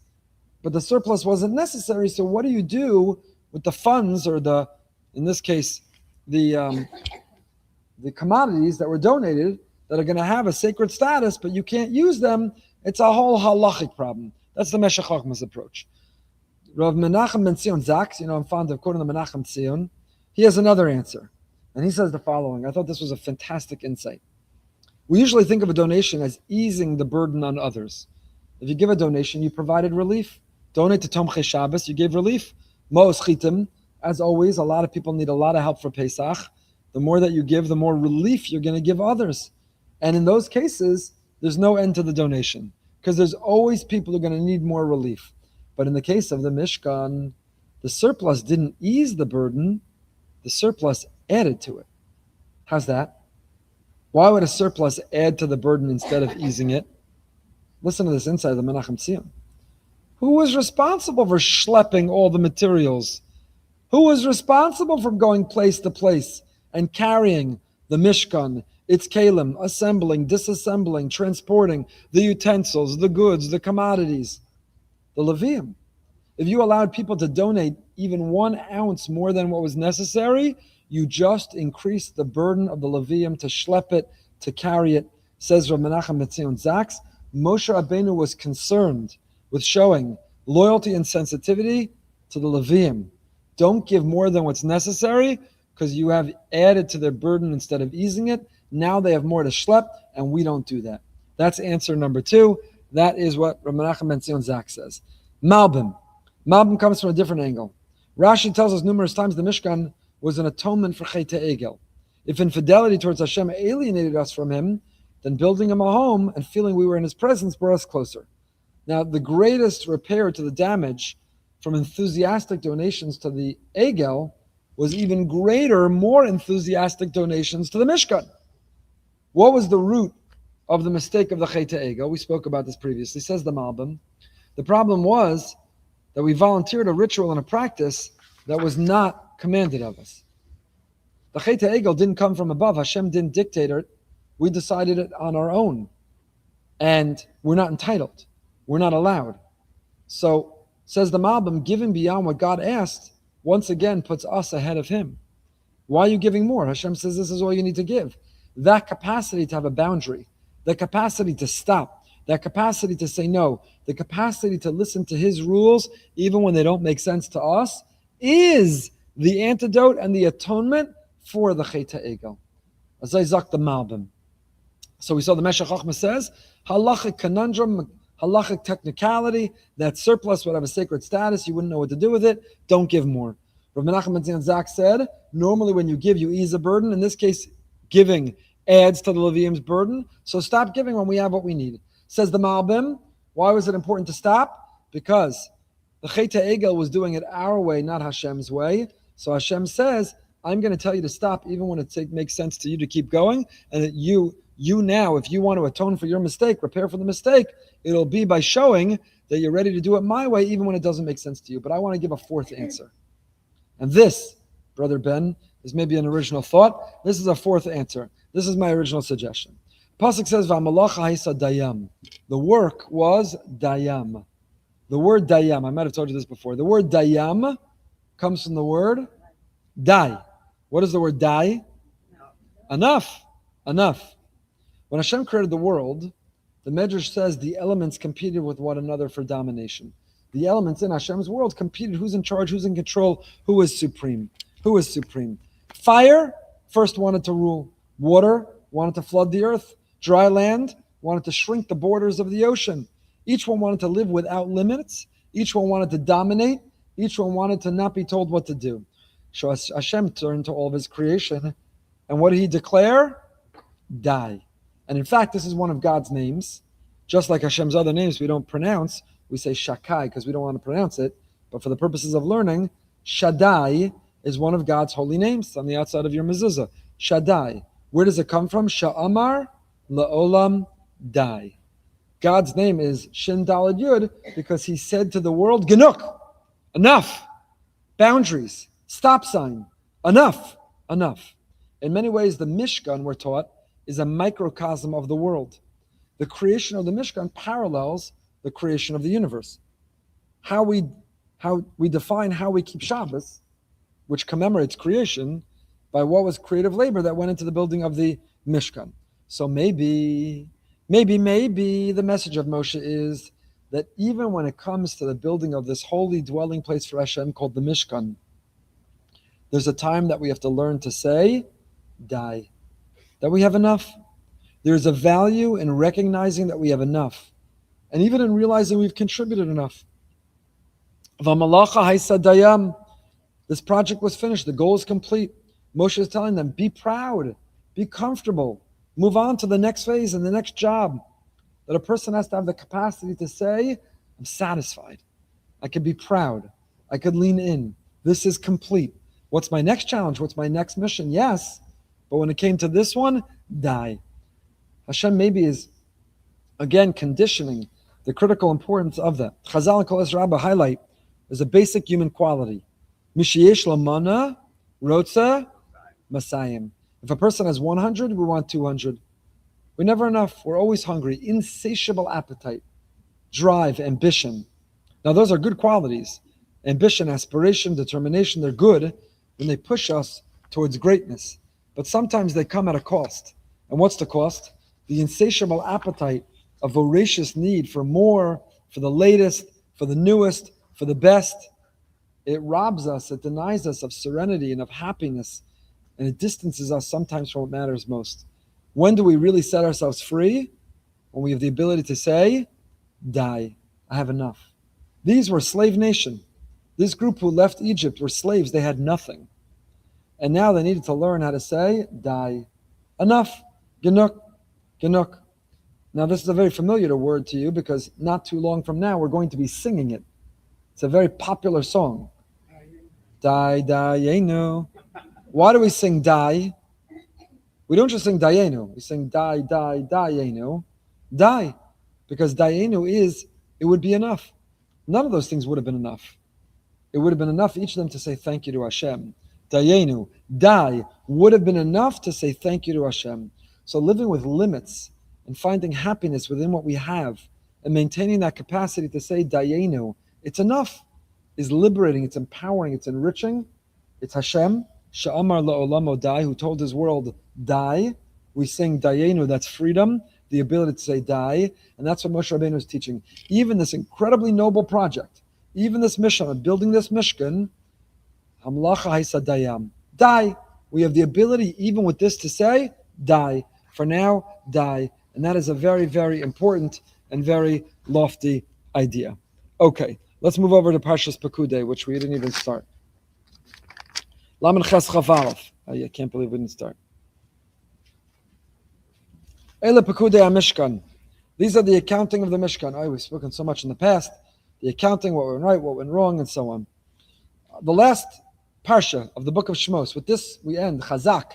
but the surplus wasn't necessary. So what do you do with the funds, or the, in this case, the commodities that were donated that are going to have a sacred status, but you can't use them? It's a whole halachic problem. That's the Meshech Chochmah's approach. Rav Menachem ben Zion Zaks, I'm fond of quoting the Menachem Zion. He has another answer, and he says the following. I thought this was a fantastic insight. We usually think of a donation as easing the burden on others. If you give a donation, you provided relief. Donate to Tomchei Shabbos, you gave relief. Mos Chitim, as always, a lot of people need a lot of help for Pesach. The more that you give, the more relief you're going to give others. And in those cases, there's no end to the donation, because there's always people who are going to need more relief. But in the case of the Mishkan, the surplus didn't ease the burden, the surplus added to it. How's that? Why would a surplus add to the burden instead of easing it? Listen to this insight of the Menachem Zion. Who was responsible for schlepping all the materials? Who was responsible for going place to place and carrying the Mishkan, its kelim, assembling, disassembling, transporting the utensils, the goods, the commodities? The Levium. If you allowed people to donate even 1 ounce more than what was necessary, you just increased the burden of the Levium to schlep it, to carry it. Says Rav Menachem ben Zion Zaks, Moshe Rabbeinu was concerned with showing loyalty and sensitivity to the Levium. Don't give more than what's necessary, because you have added to their burden instead of easing it. Now they have more to schlep, and we don't do that. That's answer number 2. That is what Rav Menachem ben Zion Zaks says. Malbim. Malbim comes from a different angle. Rashi tells us numerous times the Mishkan was an atonement for Chet Egel. If infidelity towards Hashem alienated us from Him, then building Him a home and feeling we were in His presence brought us closer. Now, the greatest repair to the damage from enthusiastic donations to the Egel was even greater, more enthusiastic donations to the Mishkan. What was the root of the mistake of the Chet Egel? We spoke about this previously, says the Malbim. The problem was that we volunteered a ritual and a practice that was not commanded of us. The Chet Egel didn't come from above. Hashem didn't dictate it. We decided it on our own. And we're not entitled. We're not allowed. So, says the Malbim, giving beyond what God asked, once again puts us ahead of Him. Why are you giving more? Hashem says this is all you need to give. That capacity to have a boundary, the capacity to stop, that capacity to say no, the capacity to listen to His rules, even when they don't make sense to us, is the antidote and the atonement for the Chet Egel. As I zak the Malbim. So we saw the Meshech Chochmah says, halachic conundrum, halachic technicality, that surplus would have a sacred status, you wouldn't know what to do with it, don't give more. Rav Menachem ben Zion Zaks said, normally when you give, you ease a burden. In this case, giving adds to the Levium's burden, so stop giving when we have what we need. Says the Malbim, why was it important to stop? Because the Chet Egel was doing it our way, not Hashem's way. So Hashem says, I'm going to tell you to stop even when it makes sense to you to keep going, and that you now, if you want to atone for your mistake, repair for the mistake, it'll be by showing that you're ready to do it my way, even when it doesn't make sense to you. But I want to give a 4th answer. And this, Brother Ben, is maybe an original thought. This is a 4th answer. This is my original suggestion. Pasuk says, "V'amalacha haisa dayam." The work was dayam. The word dayam, I might have told you this before. The word dayam comes from the word dai. What is the word dai? Enough. Enough. When Hashem created the world, the Medrash says the elements competed with one another for domination. The elements in Hashem's world competed. Who's in charge? Who's in control? Who is supreme? Who is supreme? Fire first wanted to rule. Water wanted to flood the earth. Dry land wanted to shrink the borders of the ocean. Each one wanted to live without limits. Each one wanted to dominate. Each one wanted to not be told what to do. So Hashem turned to all of his creation. And what did he declare? Die. And in fact, this is one of God's names. Just like Hashem's other names we don't pronounce, we say Shakai because we don't want to pronounce it. But for the purposes of learning, Shaddai is one of God's holy names. It's on the outside of your mezuzah. Shaddai. Where does it come from? Sha'amar la'olam dai. God's name is Shin Dalad Yud because he said to the world, Genuk, enough. Boundaries, stop sign, enough, enough. In many ways, the Mishkan, we're taught, is a microcosm of the world. The creation of the Mishkan parallels the creation of the universe. How we define how we keep Shabbos, which commemorates creation, by what was creative labor that went into the building of the Mishkan. So maybe the message of Moshe is that even when it comes to the building of this holy dwelling place for Hashem called the Mishkan, there's a time that we have to learn to say, die, that we have enough. There's a value in recognizing that we have enough, and even in realizing we've contributed enough. V'amalacha haisa dayam. This project was finished. The goal is complete. Moshe is telling them, be proud, be comfortable, move on to the next phase and the next job. That a person has to have the capacity to say, I'm satisfied. I could be proud. I could lean in. This is complete. What's my next challenge? What's my next mission? Yes. But when it came to this one, die. Hashem maybe is, again, conditioning the critical importance of that. Chazal and Kol Ezra highlight there's a basic human quality. Mishiyesh lamana rotza masayim. If a person has 100, we want 200. We're never enough. We're always hungry. Insatiable appetite, drive, ambition. Now, those are good qualities. Ambition, aspiration, determination, they're good when they push us towards greatness. But sometimes they come at a cost. And what's the cost? The insatiable appetite, a voracious need for more, for the latest, for the newest, for the best. It robs us, it denies us of serenity and of happiness, and it distances us sometimes from what matters most. When do we really set ourselves free? When we have the ability to say, die, I have enough. These were slave nation. This group who left Egypt were slaves, they had nothing. And now they needed to learn how to say, die, enough, genuk, genuk. Now this is a very familiar word to you because not too long from now we're going to be singing it. It's a very popular song. Die, dayenu. Why do we sing die? We don't just sing dayenu. We sing die, die, dayenu. Die. Because dayenu is, it would be enough. None of those things would have been enough. It would have been enough, each of them, to say thank you to Hashem. Dayenu, die, would have been enough to say thank you to Hashem. So living with limits and finding happiness within what we have and maintaining that capacity to say dayenu, it's enough, is liberating, it's empowering, it's enriching. It's Hashem, Sha'amar la'olamo dai, who told his world, die. We sing dayenu, that's freedom, the ability to say die, and that's what Moshe Rabbeinu is teaching. Even this incredibly noble project, even this mission of building this Mishkan, Hamlacha haisa dayam, die. We have the ability, even with this, to say, die. For now, die. And that is a very, very important and very lofty idea. Okay, let's move over to Parshas Pekudei, which we didn't even start. Laman Ches Chaf Aleph. I can't believe we didn't start. Ele Pekudei HaMishkan. These are the accounting of the Mishkan. Oh, we've spoken so much in the past. The accounting, what went right, what went wrong, and so on. The last Parsha of the book of Shmos. With this, we end Chazak.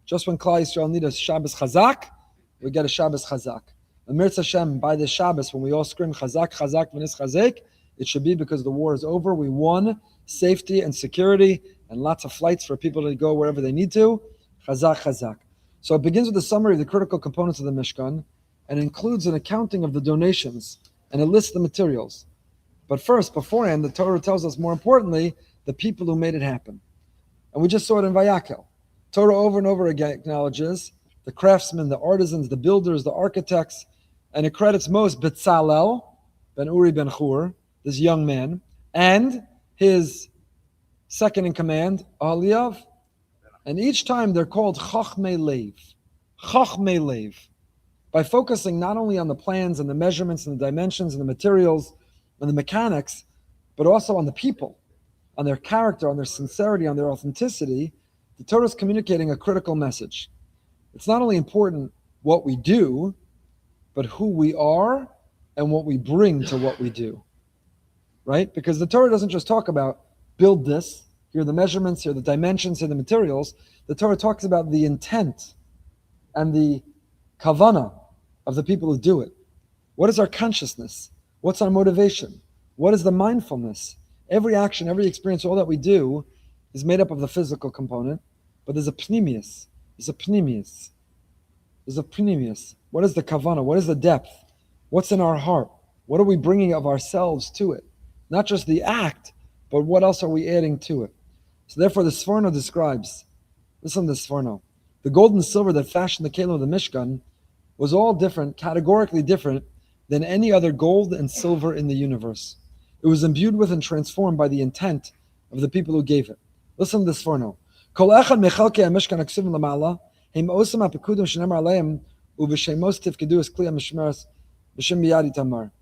Just when Klal Yisrael need a Shabbos Chazak, we get a Shabbos Chazak. And Mirz Hashem, by this Shabbos, when we all scream Chazak, Chazak, V'nis Chazek, it should be because the war is over. We won safety and security and lots of flights for people to go wherever they need to. Chazak, Chazak. So it begins with a summary of the critical components of the Mishkan and includes an accounting of the donations and it lists the materials. But first, beforehand, the Torah tells us, more importantly, the people who made it happen. And we just saw it in Vayakhel. Torah over and over again acknowledges the craftsmen, the artisans, the builders, the architects, and it credits most Betzalel, ben Uri ben Hur, this young man, and his second in command, Ahliav. And each time they're called Chachmei Lev. Chachmei Lev. By focusing not only on the plans and the measurements and the dimensions and the materials and the mechanics, but also on the people, on their character, on their sincerity, on their authenticity, the Torah is communicating a critical message. It's not only important what we do, but who we are and what we bring to what we do. Right? Because the Torah doesn't just talk about build this, here are the measurements, here are the dimensions, here are the materials. The Torah talks about the intent and the kavana of the people who do it. What is our consciousness? What's our motivation? What is the mindfulness? Every action, every experience, all that we do is made up of the physical component, but there's a pnimius. There's a pnimius. There's a pnimius. What is the kavana? What is the depth? What's in our heart? What are we bringing of ourselves to it? Not just the act, but what else are we adding to it? So therefore the Sforno describes, listen to the Sforno, the gold and silver that fashioned the kehilla of the Mishkan was all different, categorically different than any other gold and silver in the universe. It was imbued with and transformed by the intent of the people who gave it. Listen to the Sforno. Kol echad mechalkei ha-Mishkan haksuvim lamala, heim osam ha-pekudim shenemar aleim, uv'shemos tifkedu es kli ha-mishmeres b'shem biyad itamar,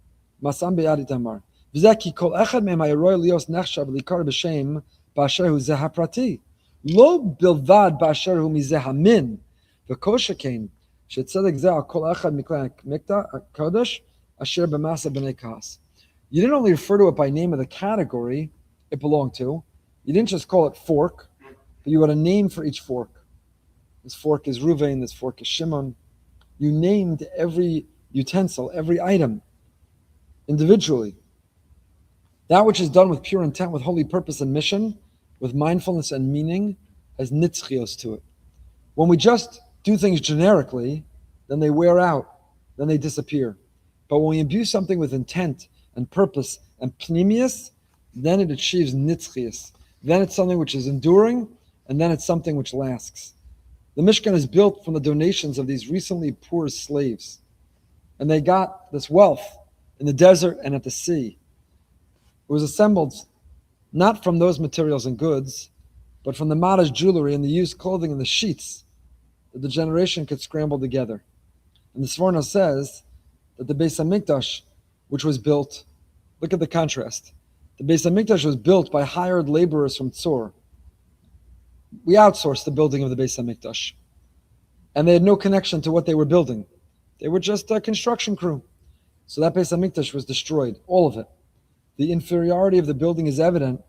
masam biyad itamar. V'zeh ki kol echad mehem ha'iroy lios nechshav likar b'shem b'asher hu zeh ha-prati. Lo bilvad b'asher hu mizeh ha-min, v'kol shekein, shetzedek zeh al kol echad miklei ha-kodesh, asher b'masa b'nei kahas. You didn't only refer to it by name of the category it belonged to. You didn't just call it fork, but you had a name for each fork. This fork is Ruvain, this fork is Shimon. You named every utensil, every item individually. That which is done with pure intent, with holy purpose and mission, with mindfulness and meaning, has nitzchios to it. When we just do things generically, then they wear out, then they disappear. But when we imbue something with intent and purpose and pnimius, then it achieves nitzchios. Then it's something which is enduring, and then it's something which lasts. The Mishkan is built from the donations of these recently poor slaves. And they got this wealth in the desert and at the sea. It was assembled not from those materials and goods, but from the Mada's jewelry and the used clothing and the sheets that the generation could scramble together. And the Sforno says that the Beis HaMikdash, which was built, look at the contrast. The Beis HaMikdash was built by hired laborers from Tzor. We outsourced the building of the Beis HaMikdash. And they had no connection to what they were building. They were just a construction crew. So that Beis HaMikdash was destroyed, all of it. The inferiority of the building is evident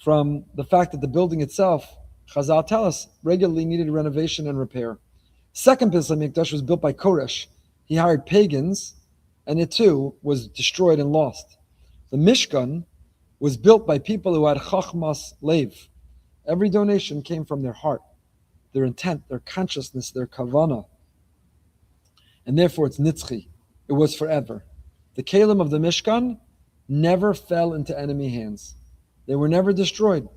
from the fact that the building itself, Chazal tell us, regularly needed renovation and repair. Second Beis HaMikdash was built by Koresh. He hired pagans, and it too was destroyed and lost. The Mishkan was built by people who had Chachmas Lev. Every donation came from their heart, their intent, their consciousness, their kavana. And therefore it's nitzchi. It was forever. The kelim of the Mishkan never fell into enemy hands. They were never destroyed.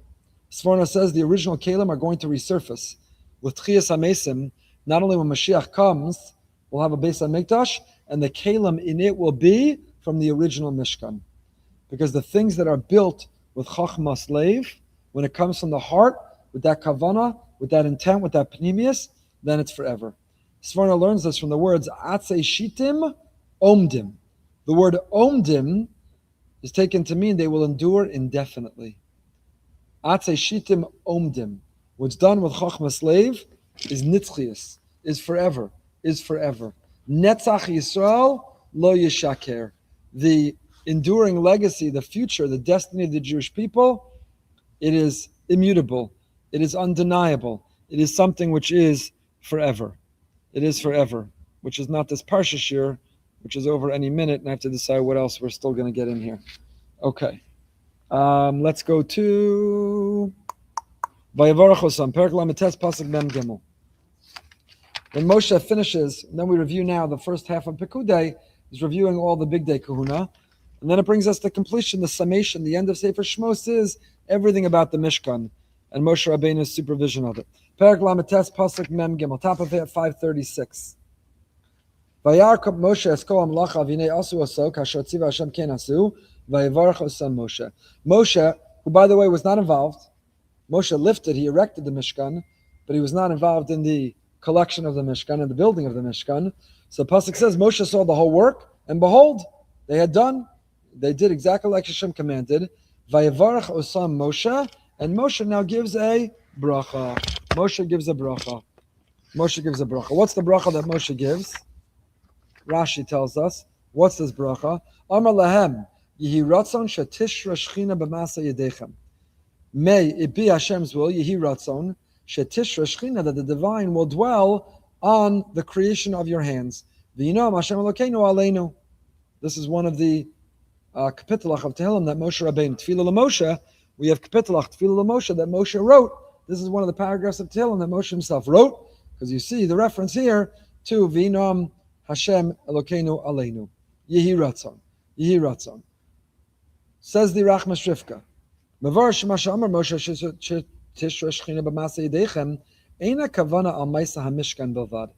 Sforno says the original kelim are going to resurface. With Tchias HaMesim, not only when Mashiach comes, we'll have a Beis HaMikdash, and the kelim in it will be from the original Mishkan. Because the things that are built with Chachmas Lev, when it comes from the heart, with that kavana, with that intent, with that pnimius, then it's forever. Sforno learns this from the words Atzei Shitim Omdim. The word Omdim is taken to mean they will endure indefinitely. Atzei Shitim Omdim. What's done with Chachmas Lev is nitzchias, is forever, is forever. Netzach Yisrael lo yishaker. The enduring legacy, the future, the destiny of the Jewish people, it is immutable. It is undeniable. It is something which is forever. It is forever, which is not this Parsha Shir, which is over any minute, and I have to decide what else we're still going to get in here. Okay. Let's go to Vayavarach Osam, Perek Lametes Pasuk Mem Gimel. When Moshe finishes, and then we review now the first half of Pekudei, is reviewing all the big day kahuna. And then it brings us to completion, the summation, the end of Sefer Shmos is everything about the Mishkan and Moshe Rabbeinu's supervision of it. Perek Lametes Pasuk Mem Gimel, top of it, 536. Vayarkop Moshe Esko Amlacha V'nei Asu Aso Kasher Tziva Hashem Ken Asu Vayevarach Osam Moshe. Moshe, who by the way was not involved, Moshe lifted, he erected the Mishkan, but he was not involved in the collection of the Mishkan and the building of the Mishkan. So Pasuk says Moshe saw the whole work, and behold, they did exactly like Hashem commanded. Vayevarach Osam Moshe, and Moshe now gives a bracha. Moshe gives a bracha. Moshe gives a bracha. What's the bracha that Moshe gives? Rashi tells us. What's this bracha? Amar lahem, Yehi ratzon shetishra shchina b'masa yedechem. May it be Hashem's will, Yehi ratzon, shetishra shchina, that the divine will dwell on the creation of your hands. V'yinam Hashem Elokeinu aleinu. This is one of the kapitelach of Tehillim that Moshe Rabbeinu, Tefillah LaMoshe, we have kapitelach Tefillah LaMoshe that Moshe wrote. This is one of the paragraphs of Tehillim that Moshe himself wrote, because you see the reference here to V'yinam Hashem Elokeinu aleinu. Yehi ratzon. Yehi ratzon. Says the Rachmas Rivka. Mevar Shemasha Amar Moshe Tishra Shechina B'Masa Yidechem Eina Kavana Al Maisa HaMishkan Bilvad.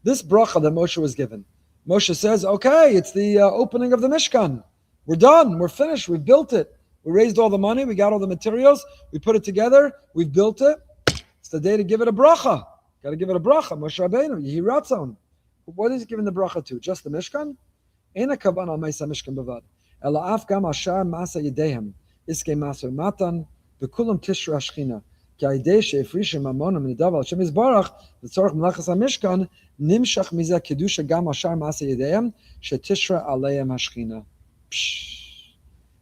This bracha that Moshe was given, Moshe says, okay, it's the opening of the Mishkan. We're done. We're finished. We've built it. We raised all the money. We got all the materials. We put it together. We've built it. It's the day to give it a bracha. Got to give it a bracha. Moshe Rabbeinu, Yehi ratzon. What is he giving the bracha to? Just the Mishkan? Eina Kavana Al Maisa Mishkan Bilvad. Ela af gam ashar masa yedehem iske maser matan bekulam tishra shchina ki aidei sheifrishim mamonam nidav al Hashem yisbarach l'tzorach melachas hamishkan nimshach mizeh kedusha gam ashar masa yedehem shetishra aleihem hashchina.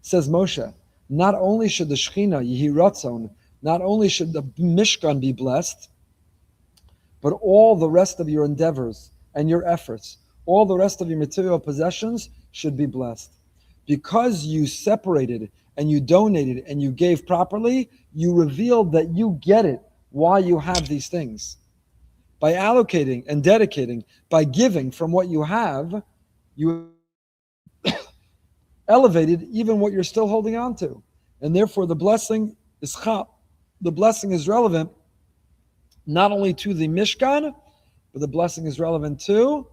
Says Moshe, not only should the Shechina Yehi ratzon, not only should the Mishkan be blessed, but all the rest of your endeavors and your efforts, all the rest of your material possessions should be blessed. Because you separated and you donated and you gave properly, you revealed that you get it why you have these things. By allocating and dedicating, by giving from what you have, you elevated even what you're still holding on to. And therefore the blessing is chap. The blessing is relevant not only to the Mishkan, but the blessing is relevant to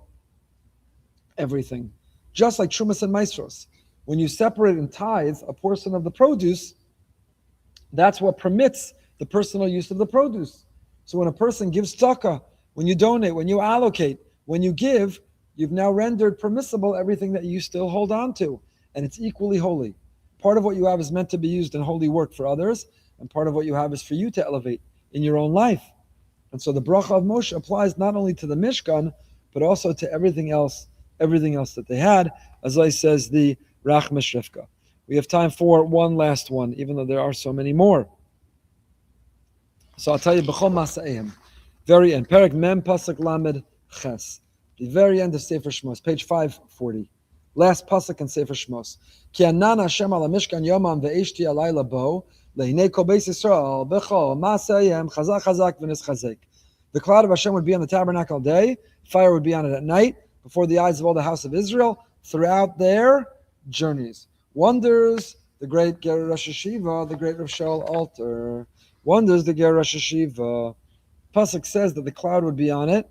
everything. Just like Trumas and Maestros. When you separate and tithe a portion of the produce, that's what permits the personal use of the produce. So when a person gives tzedakah, when you donate, when you allocate, when you give, you've now rendered permissible everything that you still hold on to. And it's equally holy. Part of what you have is meant to be used in holy work for others, and part of what you have is for you to elevate in your own life. And so the bracha of Moshe applies not only to the Mishkan, but also to everything else that they had, as I says the Rachmas Rivka. We have time for one last one, even though there are so many more. So I'll tell you, B'chol Masa'ehim, very end, Perek Mem Pasuk Lamed Ches, the very end of Sefer Shmos, page 540. Last pasuk in Sefer Shmos. Ki anan Hashem ala Mishkan yomam ve'eshti alayla bo lehinei kol beis Yisrael b'chol Masa'ehim chazak chazak v'nischazek. The cloud of Hashem would be on the tabernacle day, fire would be on it at night, before the eyes of all the house of Israel, throughout their journeys. Wonders the great Ger Rosh Hashiva, the great Rav Shaul Alter. Wonders the Ger Rosh Hashiva. Pasuk says that the cloud would be on it,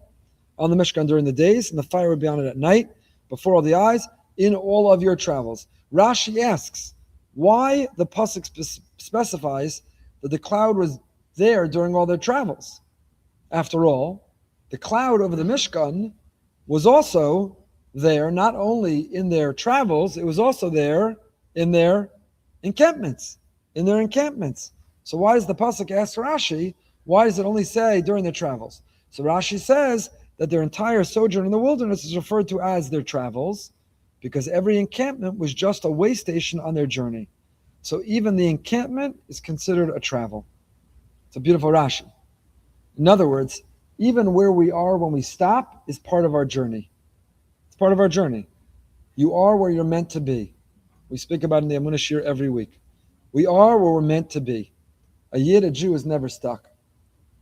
on the Mishkan during the days, and the fire would be on it at night, before all the eyes, in all of your travels. Rashi asks, why the Pasuk specifies that the cloud was there during all their travels? After all, the cloud over the Mishkan was also there, not only in their travels, it was also there in their encampments. So why does the pasuk ask Rashi, why does it only say during their travels? So Rashi says that their entire sojourn in the wilderness is referred to as their travels, because every encampment was just a way station on their journey. So even the encampment is considered a travel. It's a beautiful Rashi. In other words, even where we are when we stop is part of our journey. Part of our journey. You are where you're meant to be. We speak about in the Amunah Shir every week. We are where we're meant to be. A Yid, a Jew, is never stuck.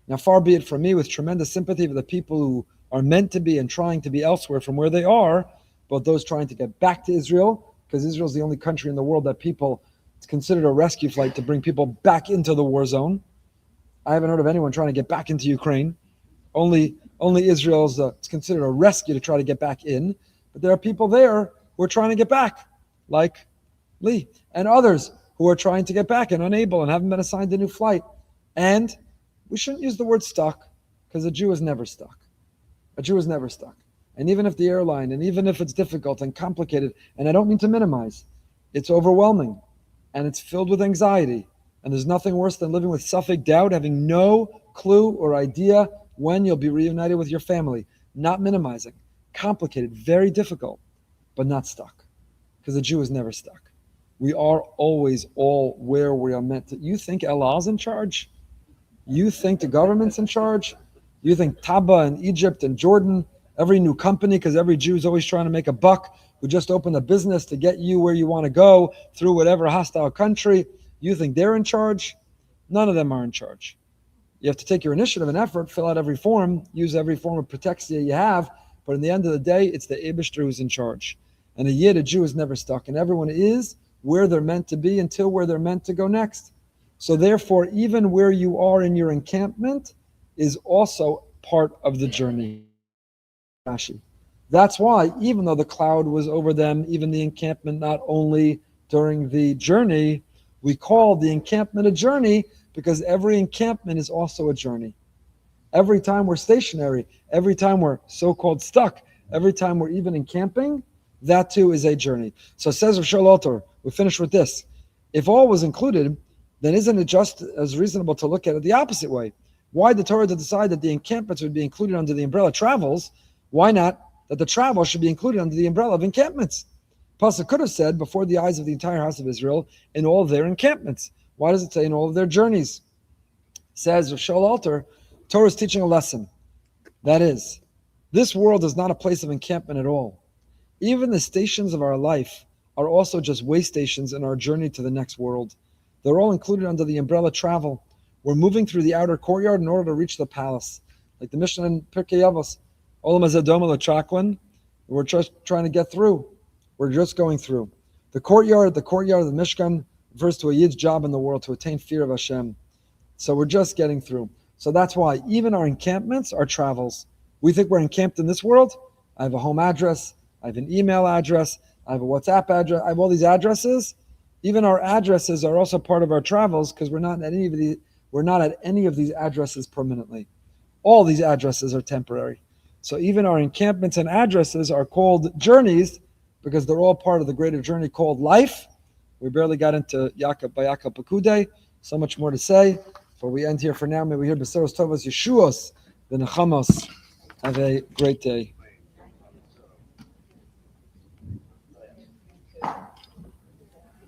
Now, far be it from me, with tremendous sympathy for the people who are meant to be and trying to be elsewhere from where they are, both those trying to get back to Israel, because Israel is the only country in the world that it's considered a rescue flight to bring people back into the war zone. I haven't heard of anyone trying to get back into Ukraine. Only Israel's it's considered a rescue to try to get back in. But there are people there who are trying to get back, like Lee, and others who are trying to get back and unable and haven't been assigned a new flight. And we shouldn't use the word stuck, because a Jew is never stuck. A Jew is never stuck. And even if the airline, and even if it's difficult and complicated, and I don't mean to minimize, it's overwhelming, and it's filled with anxiety, and there's nothing worse than living with suffix doubt, having no clue or idea when you'll be reunited with your family. Not minimizing. Complicated, very difficult, but not stuck. Because a Jew is never stuck. We are always all where we are meant to. You think Allah's in charge? You think the government's in charge? You think Taba and Egypt and Jordan, every new company, because every Jew is always trying to make a buck, who just opened a business to get you where you want to go through whatever hostile country, you think they're in charge? None of them are in charge. You have to take your initiative and effort, fill out every form, use every form of protection you have, but in the end of the day, it's the Eibishter who's in charge. And a Yid, a Jew, is never stuck, and everyone is where they're meant to be until where they're meant to go next. So therefore, even where you are in your encampment is also part of the journey. That's why, even though the cloud was over them, even the encampment, not only during the journey, we call the encampment a journey because every encampment is also a journey. Every time we're stationary, every time we're so-called stuck, every time we're even encamping, that too is a journey. So says Rav Shaul Alter, we finish with this. If all was included, then isn't it just as reasonable to look at it the opposite way? Why did the Torah decide that the encampments would be included under the umbrella of travels? Why not that the travel should be included under the umbrella of encampments? Pasuk could have said, before the eyes of the entire house of Israel, in all of their encampments. Why does it say in all of their journeys? Says Rav Shaul Alter, Torah is teaching a lesson. That is, this world is not a place of encampment at all. Even the stations of our life are also just way stations in our journey to the next world. They're all included under the umbrella travel. We're moving through the outer courtyard in order to reach the palace. Like the Mishkan in Pirkei Avos, Olam Hazeh L'Chaklin, we're just trying to get through. We're just going through. The courtyard of the Mishkan refers to a Yid's job in the world to attain fear of Hashem. So we're just getting through. So that's why even our encampments are travels. We think we're encamped in this world. I have a home address. I have an email address. I have a WhatsApp address. I have all these addresses. Even our addresses are also part of our travels because we're not at any of these addresses permanently. All these addresses are temporary. So even our encampments and addresses are called journeys because they're all part of the greater journey called life. We barely got into Vayakhel-Pekudei. So much more to say. But we end here for now. May we hear Besaros Tovos Yeshuos, the Nechamos. Have a great day.